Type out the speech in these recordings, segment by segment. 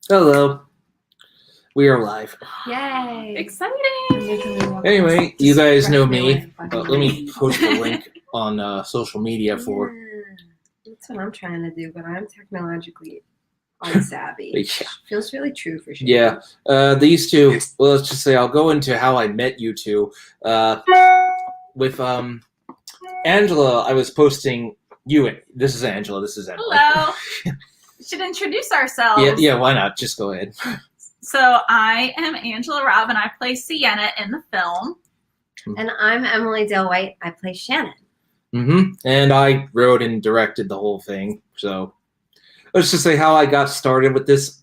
Hello. We are live. Yay! Exciting! Anyway, you guys know me. Away, Let me post a link on social media for. That's what I'm trying to do, but I'm technologically unsavvy. Yeah. Feels really true for sure. Yeah. These two. Well, let's just say I'll go into how I met you two. With Angela, I was posting you. This is Angela. This is Emily. Hello. We should introduce ourselves. Yeah. Why not? Just go ahead. So I am Angela Robb, and I play Sienna in the film. And I'm Emily Dale White. I play Shannon. And I wrote and directed the whole thing. So let's just say how I got started with this.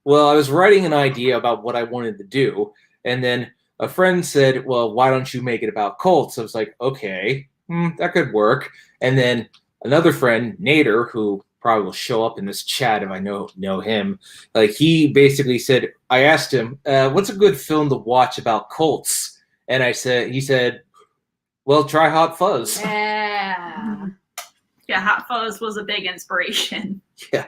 Well, I was writing an idea about what I wanted to do, and then a friend said, well, why don't you make it about cults? I was like, okay, that could work. And then another friend, Nader, who probably will show up in this chat if I know him, like he basically said, I asked him, what's a good film to watch about cults? And he said, well, try Hot Fuzz. Yeah. Yeah, Hot Fuzz was a big inspiration. Yeah.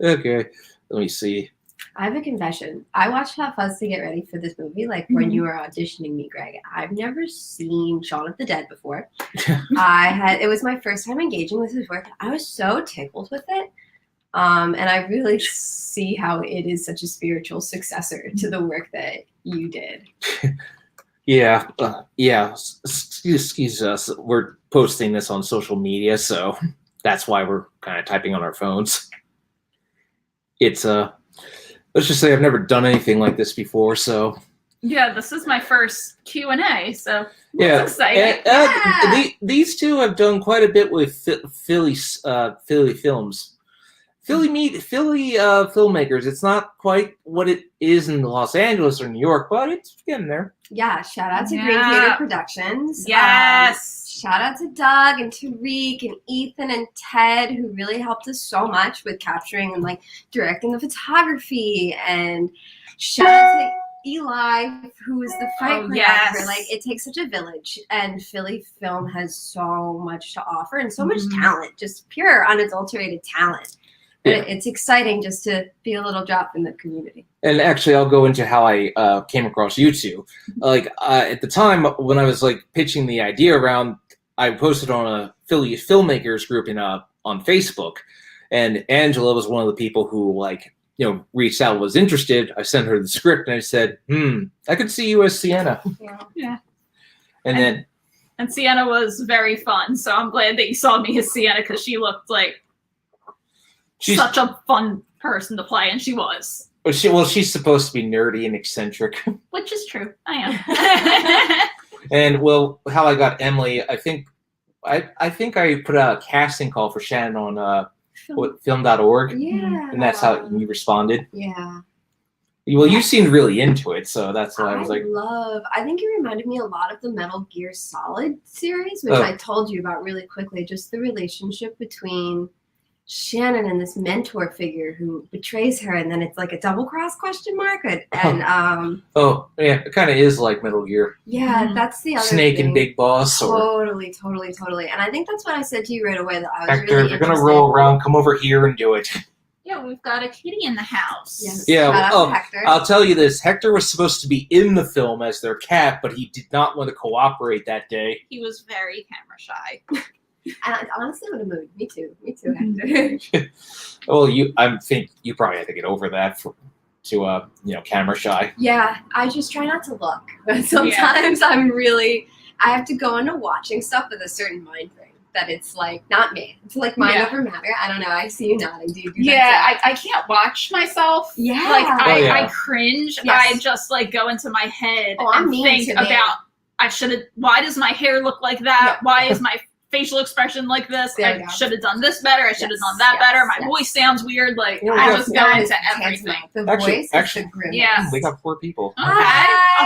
Okay. Let me see. I have a confession. I watched Hot Fuzz to get ready for this movie, like when you were auditioning me, Greg. I've never seen Shaun of the Dead before. It was my first time engaging with his work. I was so tickled with it. And I really see how it is such a spiritual successor to the work that you did. Yeah. Excuse us. We're posting this on social media, so that's why we're kind of typing on our phones. It's let's just say I've never done anything like this before, so. Yeah, this is my first Q&A, so Yeah, it's exciting. These two have done quite a bit with Philly films. Philly filmmakers. It's not quite what it is in Los Angeles or New York, but it's getting there. Yeah, shout out to Green Theater Productions. Yes. Shout out to Doug and Tariq and Ethan and Ted, who really helped us so much with capturing and like directing the photography. And shout out to Eli, who is the fight choreographer. Yes. Like, it takes such a village, and Philly film has so much to offer and so much talent, just pure, unadulterated talent. Yeah. It's exciting just to be a little drop in the community. And actually, I'll go into how I came across you two. Like at the time when I was like pitching the idea around, I posted on a Philly filmmakers group on Facebook, and Angela was one of the people who reached out, was interested. I sent her the script, and I said, I could see you as Sienna. Yeah. And Sienna was very fun, so I'm glad that you saw me as Sienna, because she looked like such a fun person to play, and she was. She's supposed to be nerdy and eccentric. Which is true. I am. And how I got Emily, I think I put out a casting call for Shannon on film.org. Yeah. And that's how you responded. Yeah. Well, you seemed really into it, so that's why I was like. I think it reminded me a lot of the Metal Gear Solid series, which I told you about really quickly. Just the relationship between Shannon and this mentor figure who betrays her, and then it's like a double cross question mark. And oh yeah, it kind of is like Metal Gear. Yeah, that's the other Snake thing. and Big Boss. Totally. And I think that's what I said to you right away, that I was Hector, really if you're gonna roll around, come over here and do it. Yeah, we've got a kitty in the house. Yes. Yeah, Shout out to Hector. I'll tell you this. Hector was supposed to be in the film as their cat, but he did not want to cooperate that day. He was very camera shy. And I honestly would have moved. Me too, Hector. Well, I think you probably have to get over that to camera shy. Yeah, I just try not to look. But sometimes I have to go into watching stuff with a certain mind frame. That it's like not me. It's like mind over matter. I don't know. I see you nodding. Do you do that? I can't watch myself. Yeah. Like I cringe. Yes. I just like go into my head I'm and think about why does my hair look like that? Yeah. Why is my facial expression like this? I should have done this better. I should have done that better. My voice sounds weird. Like I just go into everything. The voice is the grim. Yeah. We got 4 people. Okay.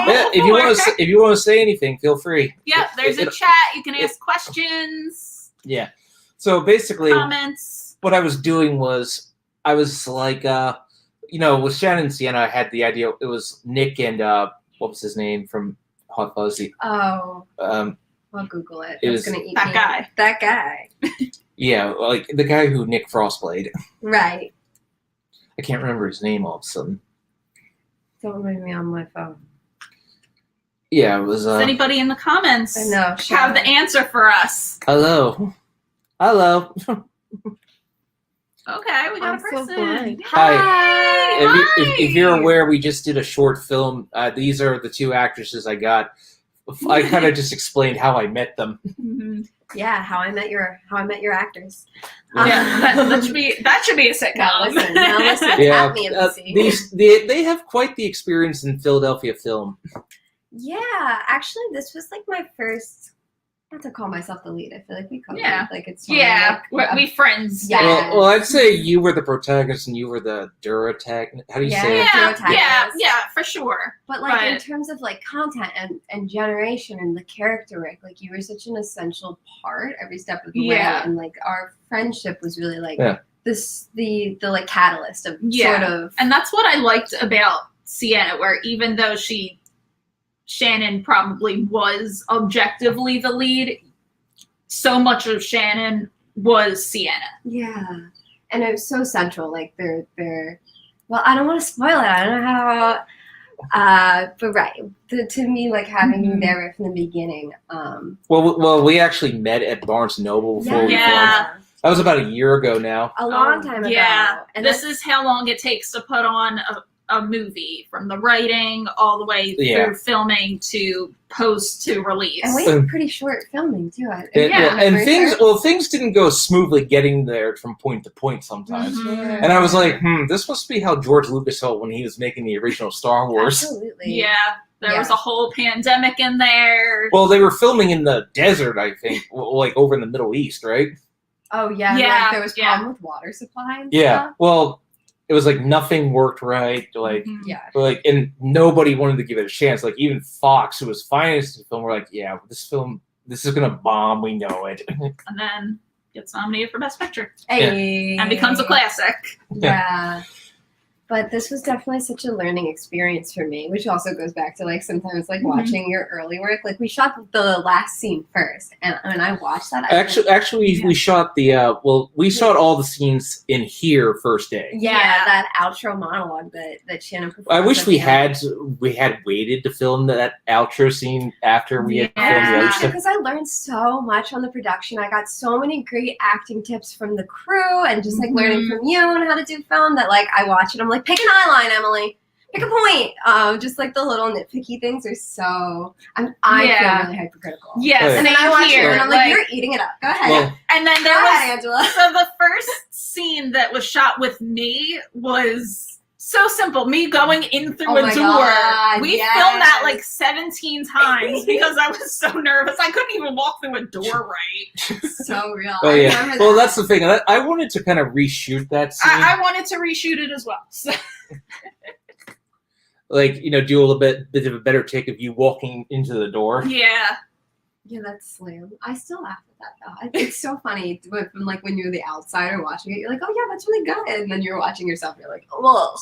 Yeah, if you want to say anything, feel free. Yeah, there's a chat. You can ask questions. Yeah. So basically, comments. What I was doing was I was like, with Shannon and Sienna, I had the idea. It was Nick and what was his name from Hot Fuzz? Oh. I'll Google it. It's gonna eat that guy. That guy. Yeah, like the guy who Nick Frost played. Right. I can't remember his name all of a sudden. Don't remind me on my phone. Yeah, it was. Does anybody in the comments I know. have the answer for us? Hello. Okay, we got I'm a so person. blind. Hi. Hi. If you're aware, we just did a short film. These are the two actresses I got. I kind of just explained how I met them. Mhm. Yeah, how I met your actors. Yeah, that should be a sitcom. Now listen, Yeah, tap me and see. they have quite the experience in Philadelphia film. Yeah, actually, this was like my first. Not to call myself the lead. I feel like we call Yeah. like it's fine, Yeah, like, we friends. Yeah. Well, I'd say you were the protagonist and you were the Duratag. How do you say it? Yeah, for sure. But like in terms of like content and generation and the character work, like you were such an essential part every step of the way, and like our friendship was really like the like catalyst of sort of. And that's what I liked about Sienna, where even though Shannon probably was objectively the lead, so much of Shannon was Sienna. Yeah, and it was so central. Like they're. Well, I don't want to spoil it. I don't know how. But right, to me, like having you there right from the beginning. Well, we actually met at Barnes & Noble before we filmed. That was about a year ago now. A long time ago. Yeah, and this is how long it takes to put on a movie, from the writing all the way through filming to post to release. And we had pretty short filming too. Things didn't go smoothly getting there from point to point sometimes. Mm-hmm. And I was like, this must be how George Lucas felt when he was making the original Star Wars. Absolutely. Yeah. There was a whole pandemic in there. Well, they were filming in the desert, I think, like over in the Middle East, right? Oh yeah. Yeah. Like there was problem with water supply and stuff. stuff. Well, it was like nothing worked right. Like, and nobody wanted to give it a chance. Like even Fox, who was financing the film, were like, "Yeah, this is gonna bomb. We know it." And then gets nominated for Best Picture, and becomes a classic. Yeah. But this was definitely such a learning experience for me, which also goes back to like sometimes like watching your early work. Like we shot the last scene first, and when I watched that, we shot we shot all the scenes in here first day. Yeah, that outro monologue that Shannon performed. I wish we had waited to film that outro scene after we had filmed the other stuff. Because I learned so much on the production. I got so many great acting tips from the crew, and just like learning from you on how to do film. That like I watch it, I'm like, pick an eye line, Emily. Pick a point. Just like the little nitpicky things are so. I feel really hypercritical. Yes, and then I watch it and I'm like, you're eating it up. Go ahead. Well, and then there was Angela. So the first scene that was shot with me was so simple. Me going in through a door. God, we filmed that like 17 times because I was so nervous. I couldn't even walk through a door right. So real. Oh yeah. Well, that's the thing. I wanted to kind of reshoot that scene. I wanted to reshoot it as well. So. Like, do a little bit of a better take of you walking into the door. Yeah. Yeah, that's slam. I still laugh at that though. It's so funny when you're the outsider watching it, you're like, oh yeah, that's really good, and then you're watching yourself, you're like, oh.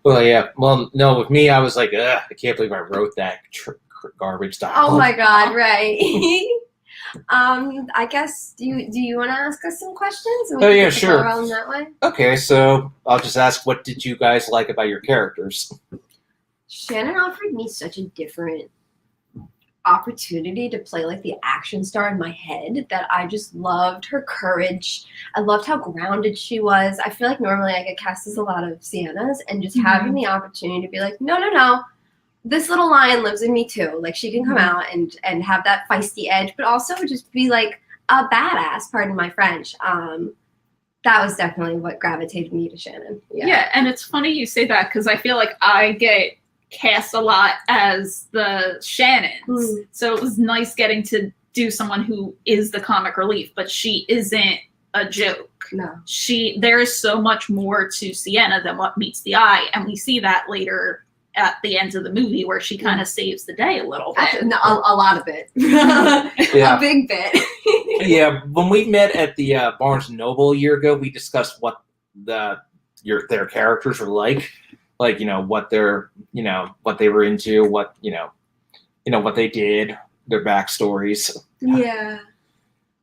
Well, yeah. Well, no, with me, I was like, ugh, I can't believe I wrote that garbage dialogue. Oh my god, right. I guess do you want to ask us some questions? Oh yeah, sure. Around that way. Okay, so I'll just ask, what did you guys like about your characters? Shannon offered me such a different opportunity to play like the action star in my head that I just loved her courage. I loved how grounded she was. I feel like normally I get cast as a lot of Siennas, and just having the opportunity to be like, no, this little lion lives in me too. Like she can come out and have that feisty edge, but also just be like a badass, pardon my French. That was definitely what gravitated me to Shannon. Yeah, and it's funny you say that because I feel like I get cast a lot as the Shannons. So it was nice getting to do someone who is the comic relief, but she isn't a joke. No. There is so much more to Sienna than what meets the eye, and we see that later at the end of the movie where she kind of saves the day a little bit. No, a lot of it. A big bit. Yeah, when we met at the Barnes & Noble a year ago, we discussed what their characters were like what they're, what they were into, what what they did, their backstories. Yeah.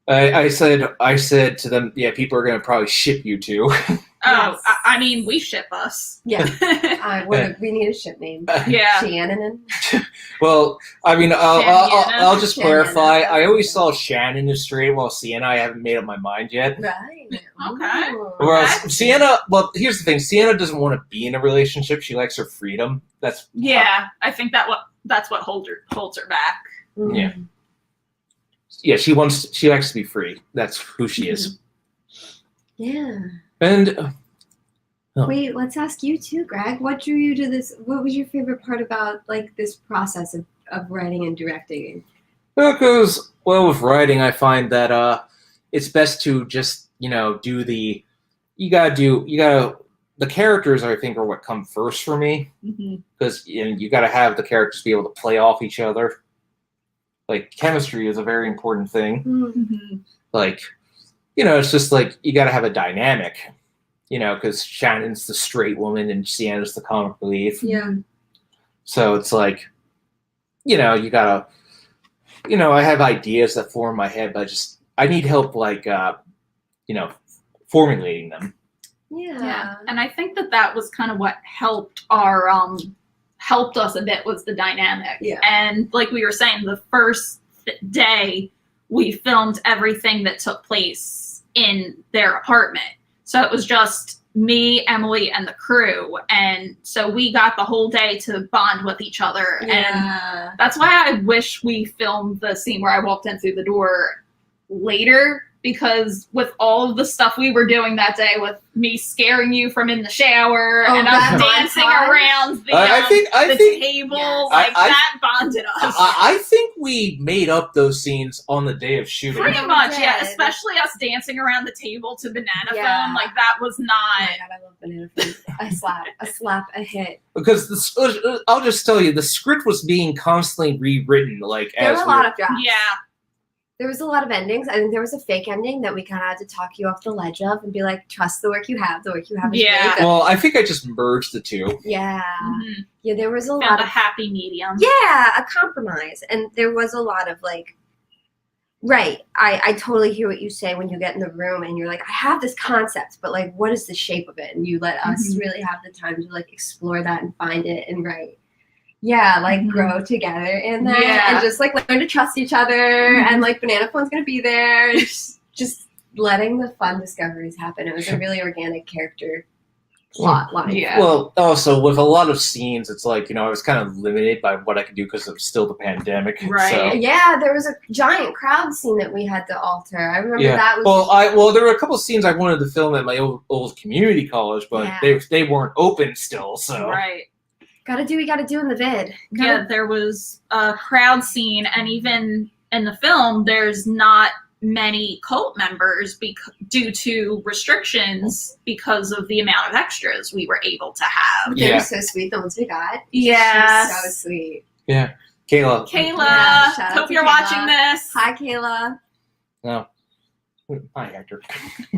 I said to them, yeah, people are going to probably ship you two. Oh, Yes. I mean, we ship us. Yeah. We need a ship name. Yeah. Shannon and Well, I mean, I'll just Shannon, clarify. that's I always good. saw Shannon as straight, while Sienna, I haven't made up my mind yet. right. Okay. Ooh. Whereas Okay. Sienna, well, here's the thing: Sienna doesn't want to be in a relationship. She likes her freedom. That's Yeah, I think that's what holds her back. Yeah. yeah. She likes to be free. That's who she is. Yeah. And Wait, let's ask you too, Greg. What drew you to this? What was your favorite part about like this process of writing and directing? because with writing, I find that it's best to just do the the characters. I think are what come first for me because you got to have the characters be able to play off each other. Like chemistry is a very important thing. Mm-hmm. Like it's just like you got to have a dynamic. Because Shannon's the straight woman and Sienna's the comic relief. Yeah. So it's like, you gotta, I have ideas that form in my head, but I need help, like, formulating them. Yeah. And I think that was kind of what helped us a bit was the dynamic. Yeah. And like we were saying, the first day we filmed everything that took place in their apartment. So it was just me, Emily, and the crew. And so we got the whole day to bond with each other. Yeah. And that's why I wish we filmed the scene where I walked in through the door later, because with all of the stuff we were doing that day, with me scaring you from in the shower and us dancing around the table, that bonded us. I think we made up those scenes on the day of shooting. Pretty much, yeah. Especially us dancing around the table to Banana Phone. Like, that was not... Oh my God, I love Banana Phone. A slap, a hit. Because I'll just tell you, the script was being constantly rewritten. Like, there were a lot of drafts. Yeah. There was a lot of endings. I think there was a fake ending that we kind of had to talk you off the ledge of and be like, trust the work you have. The work you have is really good. Well, I think I just merged the two. Yeah. Mm-hmm. Yeah, there was Found lot a of happy medium. Yeah, a compromise. And there was a lot of like, right. I totally hear what you say when you get in the room and you're like, I have this concept, but like, what is the shape of it? And you let us really have the time to like explore that and find it and write. Yeah, like grow together in that and just like learn to trust each other and like Banana Phone's gonna be there and just letting the fun discoveries happen. It was a really organic character plot line. Yeah. Well, also with a lot of scenes, it's like I was kind of limited by what I could do because it was still the pandemic. Right. So. Yeah, there was a giant crowd scene that we had to alter. I remember that was. Well, there were a couple of scenes I wanted to film at my old community college, but they weren't open still. So. Right. Gotta do what you gotta do in the vid. Yeah, there was a crowd scene, and even in the film, there's not many cult members due to restrictions because of the amount of extras we were able to have. They were so sweet, the ones we got. Yeah. So sweet. Yeah. Kayla. Yeah, hope you're watching this. Hi, Kayla. No. Hi, Hector.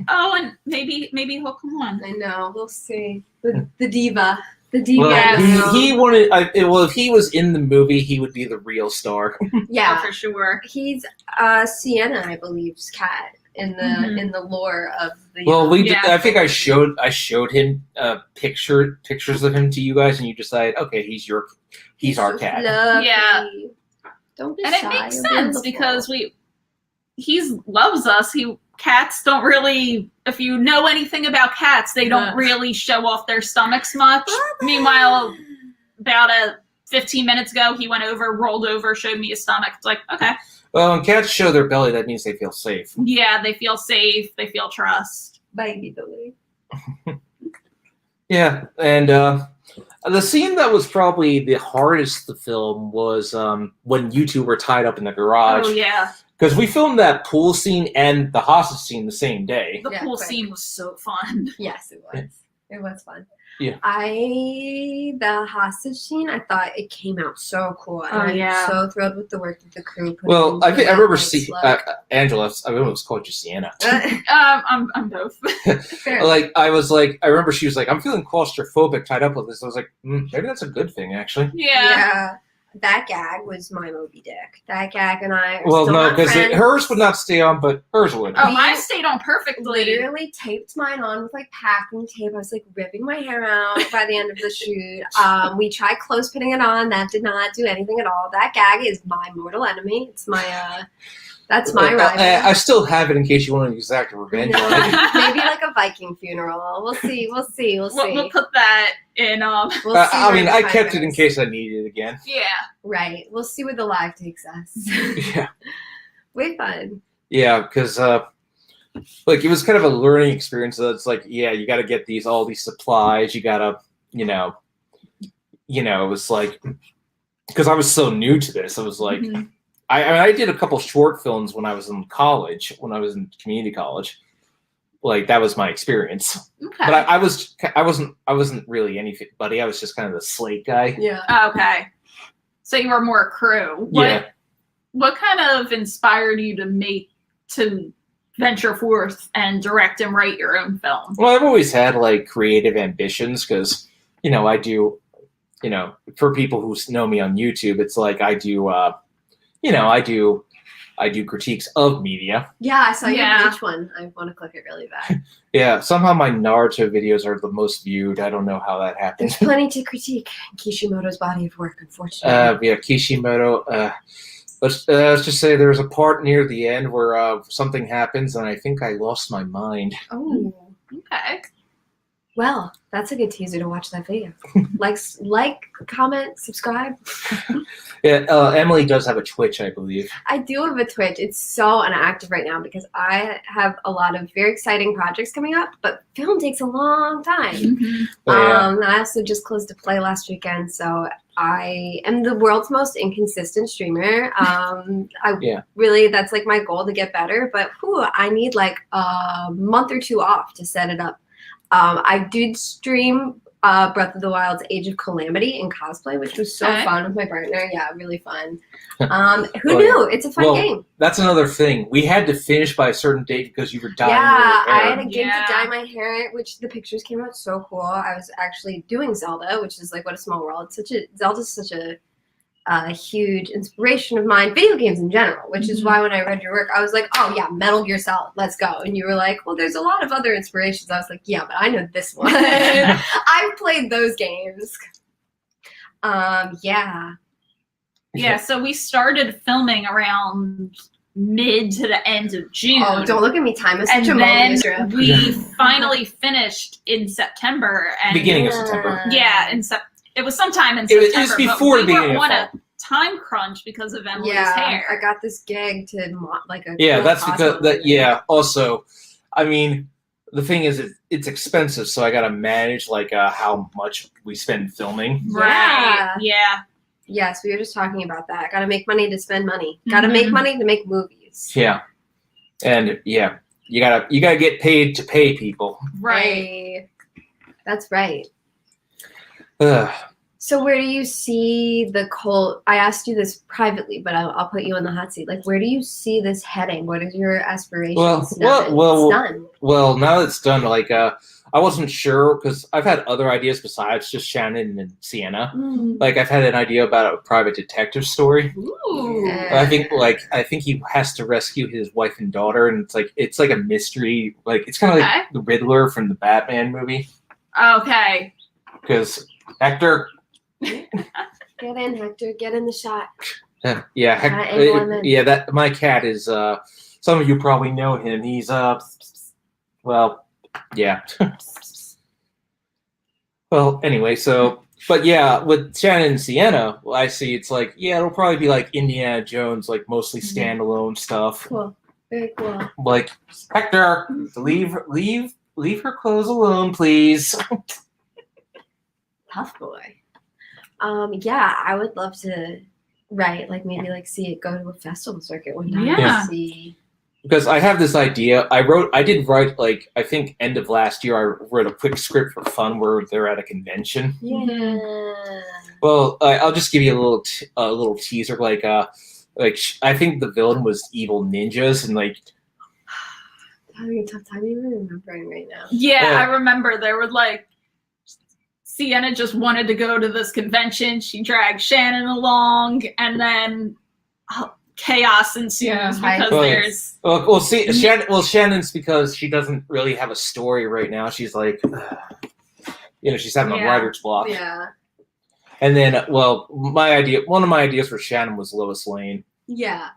Oh, and maybe he'll come on. I know. We'll see. The diva. The diva. Well, he wanted. If he was in the movie, he would be the real star. Yeah, for sure. He's Sienna, I believe's cat in the lore of the. Well, I think I showed him pictures of him to you guys, and you decided, okay, he's our cat. Lovely. Yeah. Don't be and shy. It makes sense because he loves us. Cats don't really, if you know anything about cats, they don't really show off their stomachs much. Meanwhile, about 15 minutes ago, he went over, rolled over, showed me his stomach. It's like, okay. Well, when cats show their belly, that means they feel safe. Yeah, they feel safe. They feel trust. Baby Billy. Yeah, and the scene that was probably the hardest to film was when you two were tied up in the garage. Oh, yeah. Because we filmed that pool scene and the hostage scene the same day. The pool scene was so fun. Yes, it was. It was fun. Yeah. The hostage scene, I thought it came out so cool. And I'm so thrilled with the work that the crew put in. Well, I remember seeing Angela. I remember it was called just Sienna. I'm both. I remember she was like, I'm feeling claustrophobic tied up with this. I was like, maybe that's a good thing, actually. Yeah. that gag was my Moby Dick. That gag and I are Well, still no, not because friends. hers would not stay on, but hers would. Oh, We mine stayed on perfectly. Literally taped mine on with like packing tape. I was like ripping my hair out by the end of the shoot. We tried clothespinning it on. That did not do anything at all. That gag is my mortal enemy. It's my that's my rival. I still have it in case you want to exact revenge on it. Maybe like a Viking funeral. We'll see. We'll see. We'll put that in. We'll see I where mean, the I time kept it in goes. case I needed it again. Yeah. Right. We'll see where the live takes us. Yeah. Way fun. Yeah, because like it was kind of a learning experience. So it's like, yeah, you got to get all these supplies. You got to, it was like, because I was so new to this, I was like, I did a couple short films when I was in college, when I was in community college. Like that was my experience. Okay. But I wasn't really anybody. I was just kind of the slate guy. Yeah. Okay. So you were more crew. Yeah. What kind of inspired you to venture forth and direct and write your own film? Well, I've always had like creative ambitions because, I do, for people who know me on YouTube, it's like I do, I do critiques of media. Yeah, I saw your Yeah. beach one. I want to click it really bad. Yeah, somehow my Naruto videos are the most viewed. I don't know how that happened. There's plenty to critique Kishimoto's body of work, unfortunately. Yeah, Kishimoto. Let's just say there's a part near the end where something happens, and I think I lost my mind. Oh, Okay. well, that's a good teaser to watch that video. like, comment, subscribe. Yeah, Emily does have a Twitch, I believe. I do have a Twitch. It's so inactive right now because I have a lot of very exciting projects coming up, but film takes a long time. Mm-hmm. But, yeah. I also just closed a play last weekend, so I am the world's most inconsistent streamer. Really, that's like my goal to get better, but I need like a month or two off to set it up. I did stream Breath of the Wild's Age of Calamity in cosplay, which was so fun with my partner. Yeah, really fun. Who knew? It's a fun game. That's another thing. We had to finish by a certain date because you were dyeing your I hair. had a game to dye my hair, which the pictures came out so cool. I was actually doing Zelda, which is like what a small world. Zelda's such a huge inspiration of mine. Video games in general, which is why when I read your work, I was like, oh yeah, Metal Gear Solid, let's go. And you were like, well, there's a lot of other inspirations. I was like, yeah, but I know this one. I've played those games. Yeah. Yeah, so we started filming around mid to the end of June. Oh, don't look at me. Time is such a and moment. then we finally finished in September. And Beginning of September. Yeah, it was sometime in September. It was before the beginning of on fall. a time crunch because of Emily's Yeah, hair. I got this gig to like a Yeah, cool that's because cosmo that. thing. Yeah. Also, I mean, the thing is, it's expensive, so I got to manage like how much we spend filming. Right. Yeah. Yes, we were just talking about that. Got to make money to spend money. Got to make money to make movies. Yeah, and yeah, you gotta get paid to pay people. Right. Hey, that's right. Ugh. So where do you see the cult? I asked you this privately, but I'll put you on the hot seat. Like, where do you see this heading? What is your aspirations? It's done. Well, now that it's done, like I wasn't sure because I've had other ideas besides just Shannon and Sienna. Like I've had an idea about a private detective story. Ooh. Yeah. I think he has to rescue his wife and daughter, and it's like a mystery. Like it's kind of like the Riddler from the Batman movie. Okay. Because Hector. Get in, Hector. Get in the shot. Yeah, that my cat is. Some of you probably know him. He's well, yeah. Well, anyway, so but yeah, with Shannon and Sienna, I see it's like it'll probably be like Indiana Jones, like mostly standalone stuff. Cool, very cool. Like Hector, leave her clothes alone, please. Tough boy. Yeah, I would love to write, like maybe like see it go to a festival circuit one time. Yeah. See. Because I have this idea. I did write like I think end of last year. I wrote a quick script for fun where they're at a convention. Yeah. Well, I'll just give you a little teaser. Like I think the villain was evil ninjas, and like I'm having a tough time even remembering right now. Yeah, I remember there were like Sienna just wanted to go to this convention. She dragged Shannon along, and then chaos ensues because there's. Shannon's because she doesn't really have a story right now. She's like, she's having a writer's block. Yeah. And then, one of my ideas for Shannon was Lois Lane. Yeah,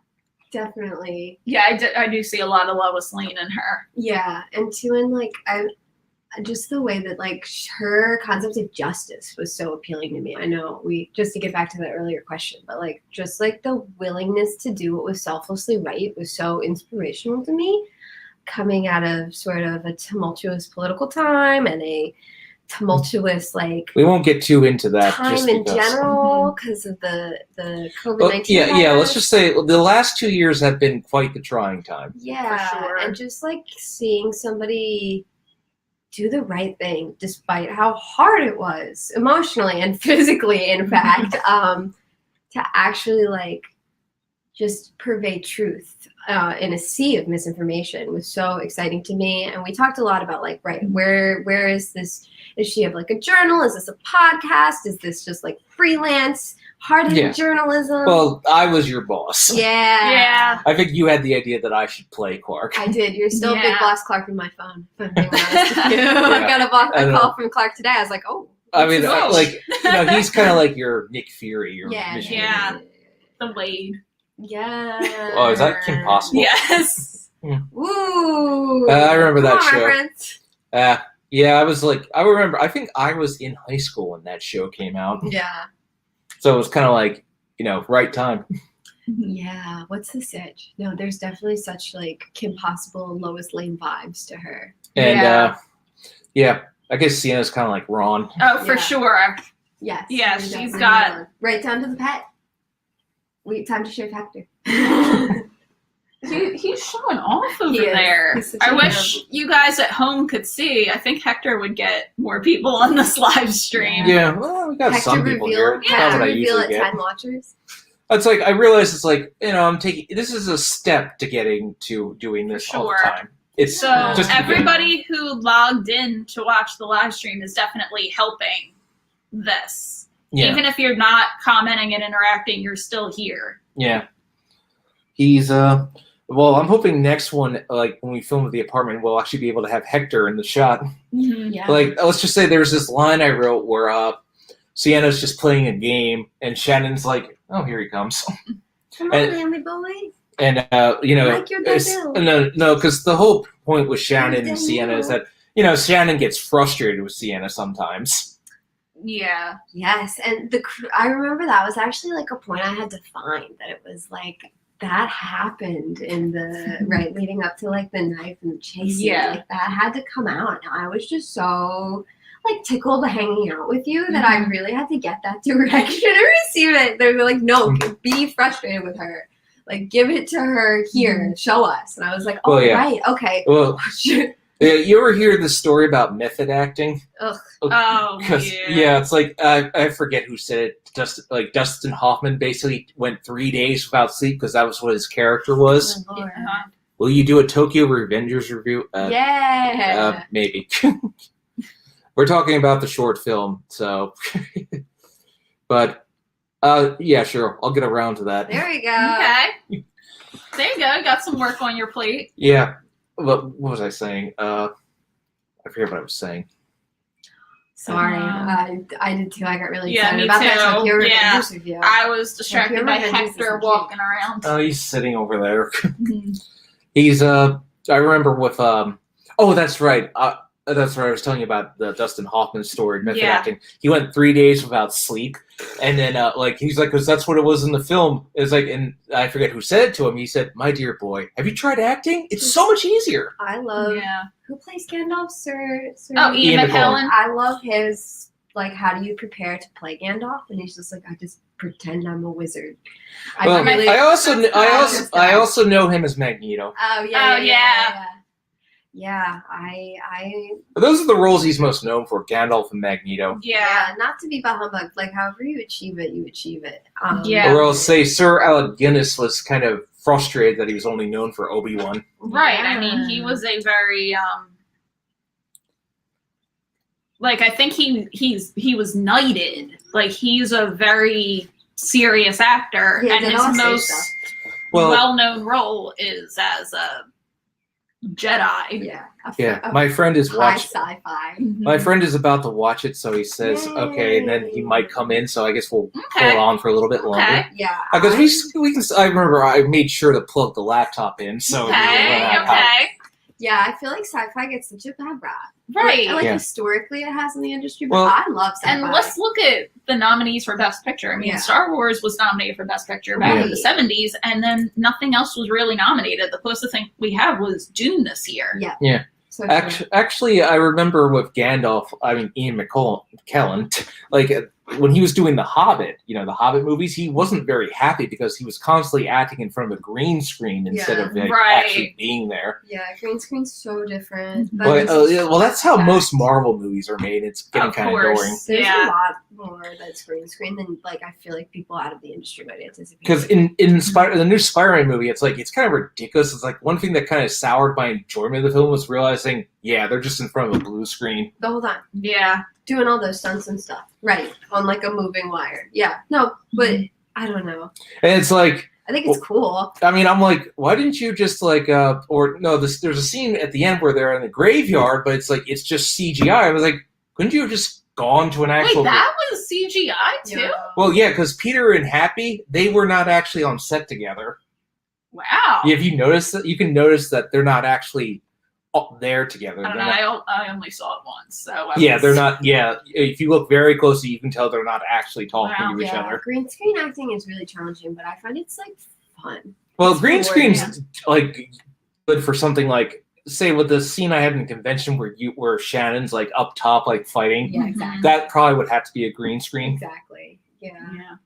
definitely. Yeah, I do see a lot of Lois Lane in her. Yeah, and too, and like just the way that like her concept of justice was so appealing to me. I know just to get back to the earlier question, but like just like the willingness to do what was selflessly right was so inspirational to me, coming out of sort of a tumultuous political time and a tumultuous like we won't get too into that time just in because. general because of the COVID-19 yeah, let's just say the last 2 years have been quite the trying time. Yeah, for sure. and just like seeing somebody do the right thing despite how hard it was emotionally and physically, in fact, to actually like just purvey truth in a sea of misinformation was so exciting to me. And we talked a lot about like, right, where is this? Is she have like a journal? Is this a podcast? Is this just like freelance hard-hitting journalism? Well, I was your boss. Yeah. I think you had the idea that I should play Clark. I did. You're still a big boss Clark in my phone. If I'm being honest with you. I got a call from Clark today. I was like, oh. I mean, he's kind of like your Nick Fury. Or Yeah. The Wade. Yeah. Oh, is that Kim Possible? Yes. Ooh. I remember that show. Reference. Yeah, I remember, I think I was in high school when that show came out. Yeah. So it was kind of like, right time. Yeah. What's the sitch? No, there's definitely such like Kim Possible, Lois Lane vibes to her. And, I guess Sienna's kind of like Ron. Oh, for sure. Yes. Yeah, she's got. Right down to the pet. Time to shave Hector. He's showing off over there. I wish you guys at home could see. I think Hector would get more people on this live stream. Yeah, well, we got some people here. Hector reveal at 10 watchers. It's like I realize it's like I'm taking. This is a step to getting to doing this all the time. It's so just everybody who logged in to watch the live stream is definitely helping this. Yeah. Even if you're not commenting and interacting, you're still here. Yeah. He's well, I'm hoping next one, like when we film at the apartment, we'll actually be able to have Hector in the shot. Mm-hmm. Yeah. Like, let's just say there's this line I wrote where Sienna's just playing a game, and Shannon's like, "Oh, here he comes." Come on, Lammy boy. And like no, because the whole point with Shannon and Sienna is that Shannon gets frustrated with Sienna sometimes. Yeah. Yes, and I remember that was actually like a point I had to find, that it was like that happened in the right leading up to like the knife and the chase. Yeah. Like that had to come out. And I was just so like tickled hanging out with you that I really had to get that direction and receive it. They were like, no, be frustrated with her. Like, give it to her here. Show us. And I was like, oh, right. Okay. Well, you ever hear the story about method acting? Ugh. Oh, yeah. It's like, I forget who said it. Dustin Hoffman basically went 3 days without sleep because that was what his character was. Oh, Lord. Will you do a Tokyo Revengers review? Yeah. Maybe. We're talking about the short film, so. But, yeah, sure. I'll get around to that. There you go. Okay. There you go. Got some work on your plate. Yeah. What was I saying? I forget what I was saying. Sorry. I did too. I got really excited about too. that Tokyo Revengers review. I was distracted by Hector walking around. Oh, he's sitting over there. He's, I remember with, oh, that's right. That's what I was telling you about the Dustin Hoffman story, method acting. He went 3 days without sleep, and then he's like, because that's what it was in the film. It's like, and I forget who said it to him. He said, "My dear boy, have you tried acting? It's so much easier." I love. Yeah. Who plays Gandalf, Sir? Ian McKellen. I love his like. How do you prepare to play Gandalf? And he's just like, I just pretend I'm a wizard. I also know him as Magneto. Oh yeah. Yeah, Those are the roles he's most known for, Gandalf and Magneto. Yeah, not to be bah humbug. Like, however you achieve it, you achieve it. Or I'll say Sir Alec Guinness was kind of frustrated that he was only known for Obi-Wan. Right, I mean, he was a very, Like, I think he was knighted. Like, he's a very serious actor, Yeah, and did his all say most stuff. well-known role is as a Jedi. Yeah. Yeah, my friend is high watching. sci-fi. My friend is about to watch it, so he says, "Okay," and then he might come in. So I guess we'll Okay. hold on for a little bit longer. Okay. Yeah. Because we can. I remember I made sure to plug the laptop in, so Okay. Yeah, I feel like sci-fi gets such a bad rap. Right. Like Yeah. historically it has in the industry, but Well, I love sci-fi. And let's look at the nominees for Best Picture. I mean, Yeah. Star Wars was nominated for Best Picture back in the Right. 70s, and then nothing else was really nominated. The closest thing we had was Dune this year. Yeah. Yeah. So true. Actually, I remember with Gandalf. I mean, Ian McKellen, like when he was doing The Hobbit, the Hobbit movies, he wasn't very happy because he was constantly acting in front of a green screen instead of Right. actually being there. Yeah, green screen's so different. But Well, that's how sad. most Marvel movies are made. It's getting Of kind of course. boring. There's Yeah. a lot more that's green screen than I feel like people out of the industry might anticipate. Because in the new Spider-Man movie, it's kind of ridiculous. It's like one thing that kind of soured my enjoyment of the film was realizing, they're just in front of a blue screen. the whole time Yeah. doing all those stunts and stuff, right, on like a moving wire. Yeah, no, but I don't know. And it's like, I think it's cool. I mean, I'm like, why didn't you just there's a scene at the end where they're in the graveyard, but it's just CGI. I was like, couldn't you have just gone to an actual? Wait, that was CGI too? Yeah. Well, yeah, because Peter and Happy, they were not actually on set together. Wow. Yeah, if you notice that, you can notice that they're not actually there together. I don't They're know. not- I only saw it once, so they're not. Yeah, if you look very closely, you can tell they're not actually talking Wow. to each Yeah, other. green screen acting is really challenging, but I find it's fun. Well, It's green cool, screen's good for something like, say, with the scene I had in the convention where Shannon's up top fighting. Yeah, Mhm. exactly. That probably would have to be a green screen. Exactly. Yeah. Yeah.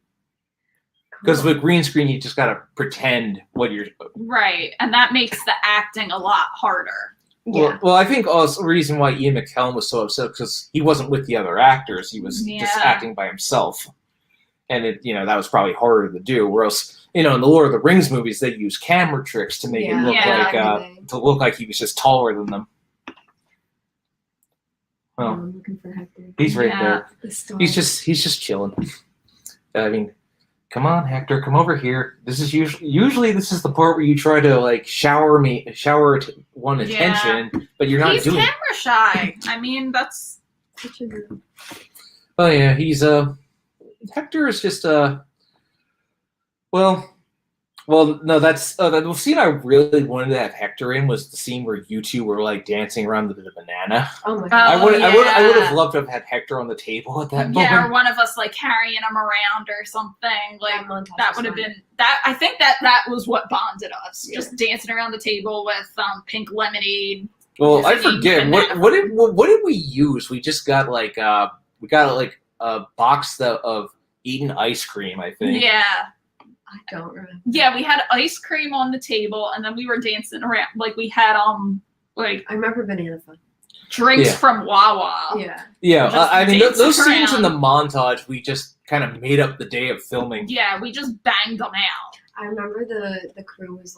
Because Cool. with green screen, you just gotta pretend what you're. Right. And that makes the acting a lot harder. Yeah. Well, I think also the reason why Ian McKellen was so upset because he wasn't with the other actors; he was just Yeah. acting by himself, and that was probably harder to do. Whereas, in the Lord of the Rings movies, they use camera tricks to make it look like he was just taller than them. Well, I'm looking for Hector. he's right Yeah. there. The star. He's just chilling. I mean, come on, Hector, come over here. This is usually this is the part where you try to shower one attention, but you're not He's doing. camera shy. I mean, that's Such a good- Oh yeah, he's Hector is just well no, that's the scene I really wanted to have Hector in was the scene where you two were dancing around the banana. Oh my Oh, god. I would yeah. have loved to have had Hector on the table at that yeah, or moment. one of us carrying him around or something. montage That was would have fun. been that. I think that was what bonded us. Yeah. Just dancing around the table with pink lemonade. Well, I Just eating forget banana. what did we use? We just got a box of Eaten ice cream, I think. Yeah, I don't remember. yeah. We had ice cream on the table, and then we were dancing around. We had I remember Banana Fun. drinks Yeah. from Wawa. Yeah. Yeah, Just I mean dancing those scenes in around. the montage we just kind of made up the day of filming. Yeah, we just banged them out. I remember the crew was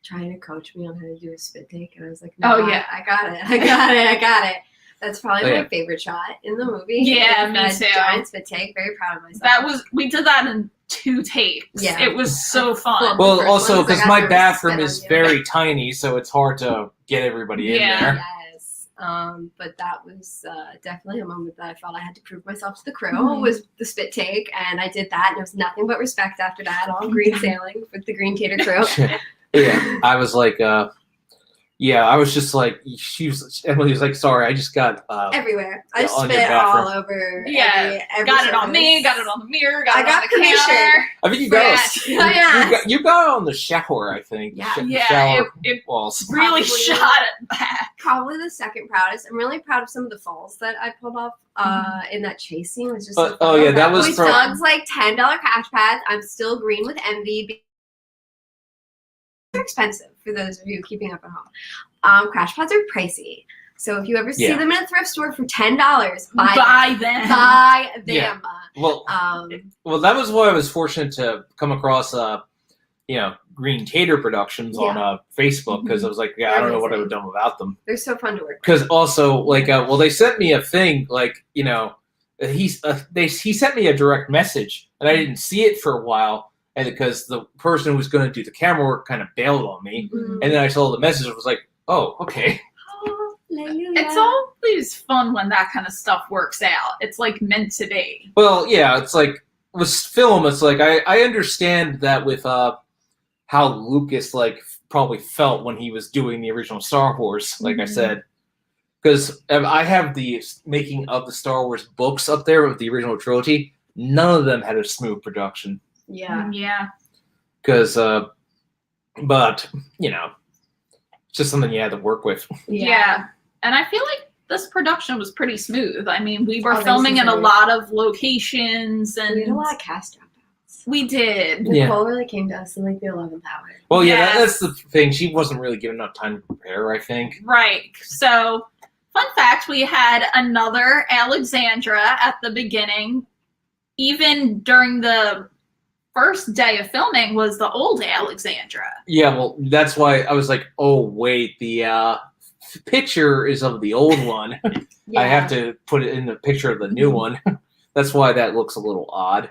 trying to coach me on how to do a spit take, and I was like, no, Oh, yeah. I got it. I got it. I got it. That's probably Oh, my yeah. favorite shot in the movie. Yeah, is me that too. Giant spit take. Very proud of myself. We did that in 2 takes. Yeah. It was so fun. Well, Well, first also ones, I because got my nervous bathroom spit is on you. very tiny, so it's hard to get everybody in Yeah. there. Yes. But that was definitely a moment that I felt I had to prove myself to the crew. Mhm. Was the spit take, and I did that, and it was nothing but respect after that. All green sailing with the Green Tater crew. Yeah, I was I was just Emily was like, sorry, I just got Everywhere. I Yeah, on your spit all bathroom. over. Yeah, every got it on surface. me, got it on the mirror, got I it got on the permission. counter. I think you Yeah. Yeah. you got it on the shower, I think. Yeah. The Yeah, shower it walls. really Probably. shot it back. Probably the second proudest. I'm really proud of some of the falls that I pulled off in that chase scene. It was just so Oh, fun. yeah, that was With from- Doug's $10 cash pads. I'm still green with envy. They're expensive for those of you keeping up at home. Crash pads are pricey. So if you ever see Yeah. them in a thrift store for $10, buy By them. then. Buy them. Yeah. Well, Um, well, that was why I was fortunate to come across Green Tater Productions on Facebook because I was like, I don't know what I would have done without them. They're so fun to work with. Because also, they sent me a thing, he sent me a direct message, and I didn't see it for a while, and because the person who was going to do the camera work kind of bailed on me, and then I saw the message, and was like, oh, okay. It's always fun when that kind of stuff works out. It's like meant to be. Well, yeah, it's like with film, it's like I understand that with how Lucas probably felt when he was doing the original Star Wars, like I said. Because I have the making of the Star Wars books up there with the original trilogy. None of them had a smooth production. Yeah. Because, but, it's just something you had to work with. Yeah. And I feel like this production was pretty smooth. I mean, we were filming in a lot of locations. And we had a lot of cast dropouts. We did. Nicole really came to us in the 11th hour. Well, yeah, that's the thing. She wasn't really given enough time to prepare, I think. Right. So, fun fact, we had another Alexandra at the beginning. Even during the first day of filming was the old Alexandra. Yeah, well, that's why I was like, oh, wait, the picture is of the old one. I have to put it in the picture of the new one. That's why that looks a little odd.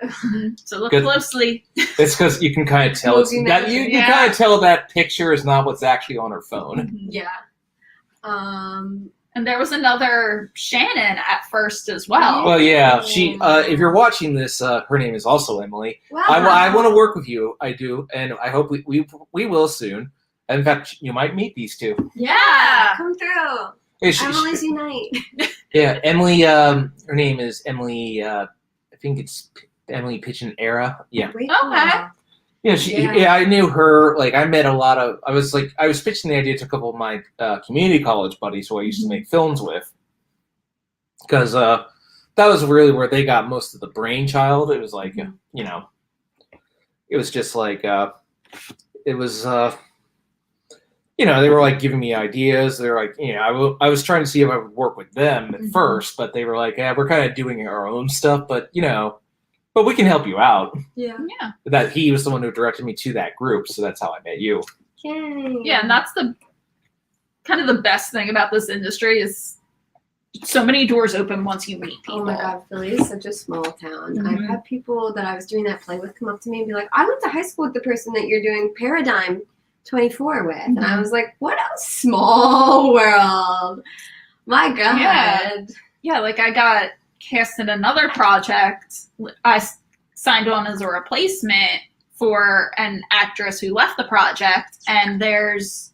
So look closely. It's because you can kind of tell you kind of tell that picture is not what's actually on her phone. Yeah. And there was another Shannon at first as well. Well, yeah, she. If you're watching this, her name is also Emily. Wow. I want to work with you. I do, and I hope we will soon. In fact, you might meet these two. Yeah, come through. Emily's Unite. Yeah, Emily. Her name is Emily. I think it's Emily Pigeon Era. Yeah. Okay. Yeah, I knew her. Like, I met a lot of. I was pitching the idea to a couple of my community college buddies who I used to make films with, because that was really where they got most of the brainchild. It was like, it was just like, it was. They were like giving me ideas. They were like, I was trying to see if I would work with them at first, but they were like, yeah, we're kind of doing our own stuff, but but we can help you out. Yeah. That he was the one who directed me to that group, so that's how I met you. Yay. Yeah, and that's the kind of the best thing about this industry is so many doors open once you meet people. Oh my God, Philly is such a small town. I've had people that I was doing that play with come up to me and be like, I went to high school with the person that you're doing Paradigm 24 with. And I was like, what a small world. My God. Yeah, like I got cast in another project. I signed on as a replacement for an actress who left the project, and there's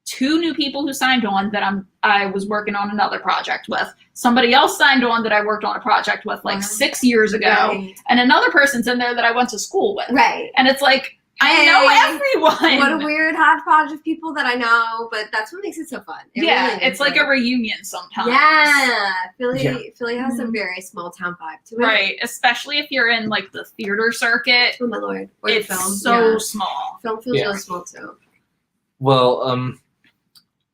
2 new people who signed on that I was working on another project with. Somebody else signed on that I worked on a project with 6 years ago, and another person's in there that I went to school with. Right. And it's like, I know everyone. What a weird hodgepodge of people that I know, but that's what makes it so fun. It really it's like a reunion sometimes. Yeah, Philly has a very small town vibe to it. Right, especially if you're in like the theater circuit. Oh my Lord, or it's the film. So small. Film feels really small too. Well,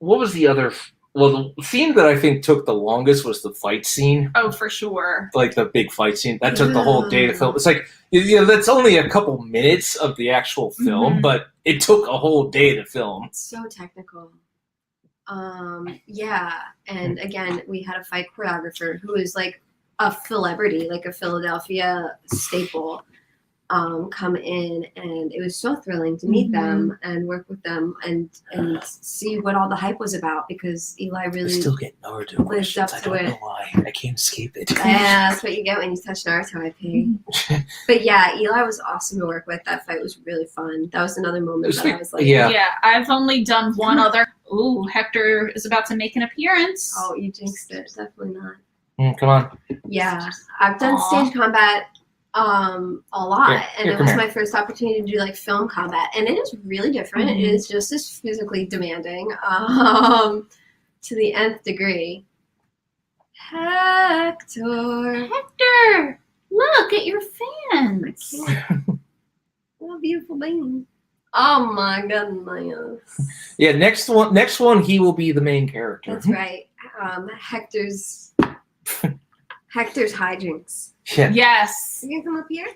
what was the other? Well, the scene that I think took the longest was the fight scene. Oh, for sure. Like the big fight scene. That took the whole day to film. It's like, that's only a couple minutes of the actual film, but it took a whole day to film. It's so technical. Yeah. And again, we had a fight choreographer who is like a celebrity, like a Philadelphia staple. Come in, and it was so thrilling to meet them and work with them and see what all the hype was about, because Eli really I still get Naruto lived up I to don't it. know why. I can't escape it. Yeah, that's what you get when you touch Naruto, I think. But yeah, Eli was awesome to work with. That fight was really fun. That was another moment that I was like, yeah, I've only done one other. Ooh, Hector is about to make an appearance. Oh, you jinxed it. Definitely not. Come on. Yeah, I've done stage combat a lot, and it was my first opportunity to do like film combat, and it is really different. It is just as physically demanding to the nth degree. Hector, look at your fans. What a beautiful being. Oh my goodness. Yeah, next one he will be the main character. That's right. Hector's hijinks. Yeah. Yes. You gonna come up here?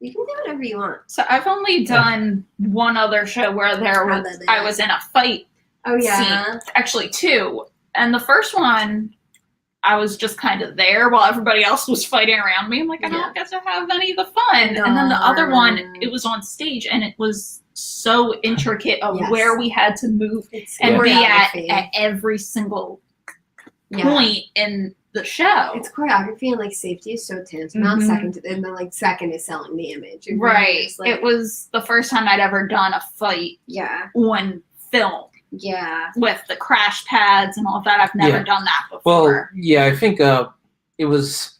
You can do whatever you want. So I've only done one other show where I was in a fight. Oh yeah. Scene. Actually, two. And the first one, I was just kind of there while everybody else was fighting around me. I'm like, I don't get to have any of the fun. No. And then the other one, it was on stage, and it was so intricate of where we had to move and be at every single point in the show. It's choreography and like safety is so tantamount. And then second is selling the image. Right. It was the first time I'd ever done a fight on film. Yeah. With the crash pads and all of that. I've never done that before. Well, yeah, I think it was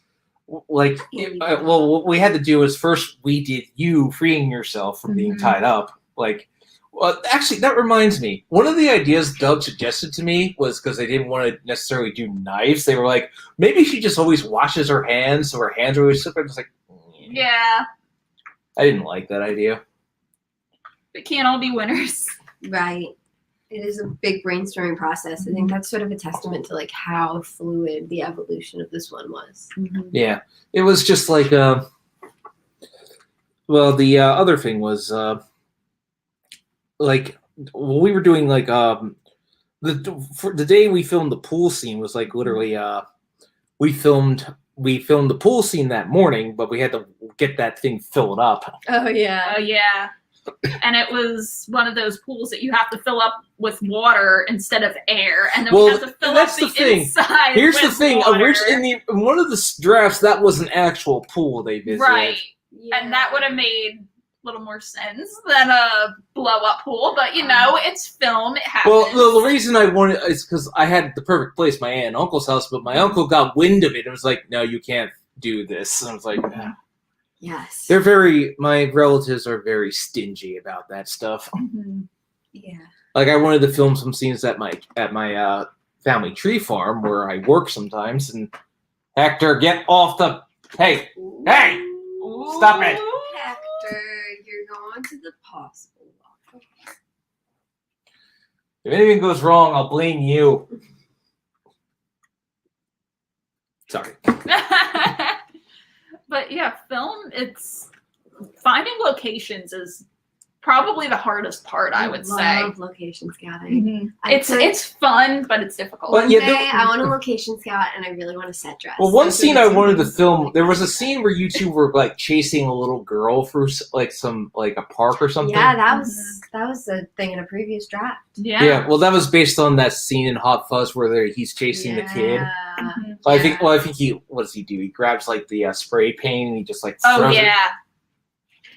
like, well, what we had to do is first we did you freeing yourself from being tied up. Like, well, actually, that reminds me. One of the ideas Doug suggested to me was because they didn't want to necessarily do knives. They were like, maybe she just always washes her hands, so her hands are always slippery. I was like, yeah. I didn't like that idea. We can't all be winners. Right. It is a big brainstorming process. I think that's sort of a testament to like how fluid the evolution of this one was. Yeah. It was just like, well, the other thing was, like, we were doing like the day we filmed the pool scene was like literally we filmed the pool scene that morning, but we had to get that thing filled up. Oh yeah. And it was one of those pools that you have to fill up with water instead of air, and then we have to fill up the inside. Here's the with thing: water. in one of the drafts, that was an actual pool they visited, right? Yeah. And that would have made a little more sense than a blow-up pool. But you know, it's film; it happens. Well, the reason I wanted is because I had the perfect place, my aunt and uncle's house, but my uncle got wind of it and was like, "No, you can't do this." And I was like, yes. My relatives are very stingy about that stuff. Yeah. Like I wanted to film some scenes at my family tree farm where I work sometimes, and Hector, get off the hey, stop it. Hector, you're going to the possible walk. If anything goes wrong, I'll blame you. Sorry. But yeah, film, it's finding locations is probably the hardest part, I would say. I love location scouting. It's fun, but it's difficult. But I want a location scout, and I really want a set dress. Well, one scene I wanted to film, there was a scene where you two were like chasing a little girl through like a park or something. Yeah, that was a thing in a previous draft. Yeah. Well, that was based on that scene in Hot Fuzz where he's chasing the kid. So I think what does he do? He grabs like the spray paint and he just like throws it.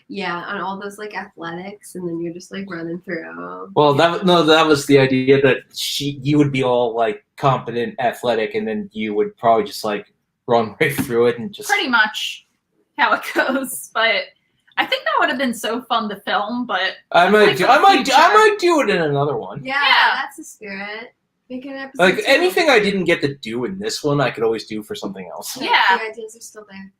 Yeah, on all those like athletics, and then you're just like running through. Well, that was the idea that you would be all like competent, athletic, and then you would probably just like run right through it and just pretty much how it goes. But I think that would have been so fun to film. But I might do it in another one. Yeah, that's the spirit. Make an episode. Like anything I didn't get to do in this one, I could always do for something else. Yeah, the ideas are still there.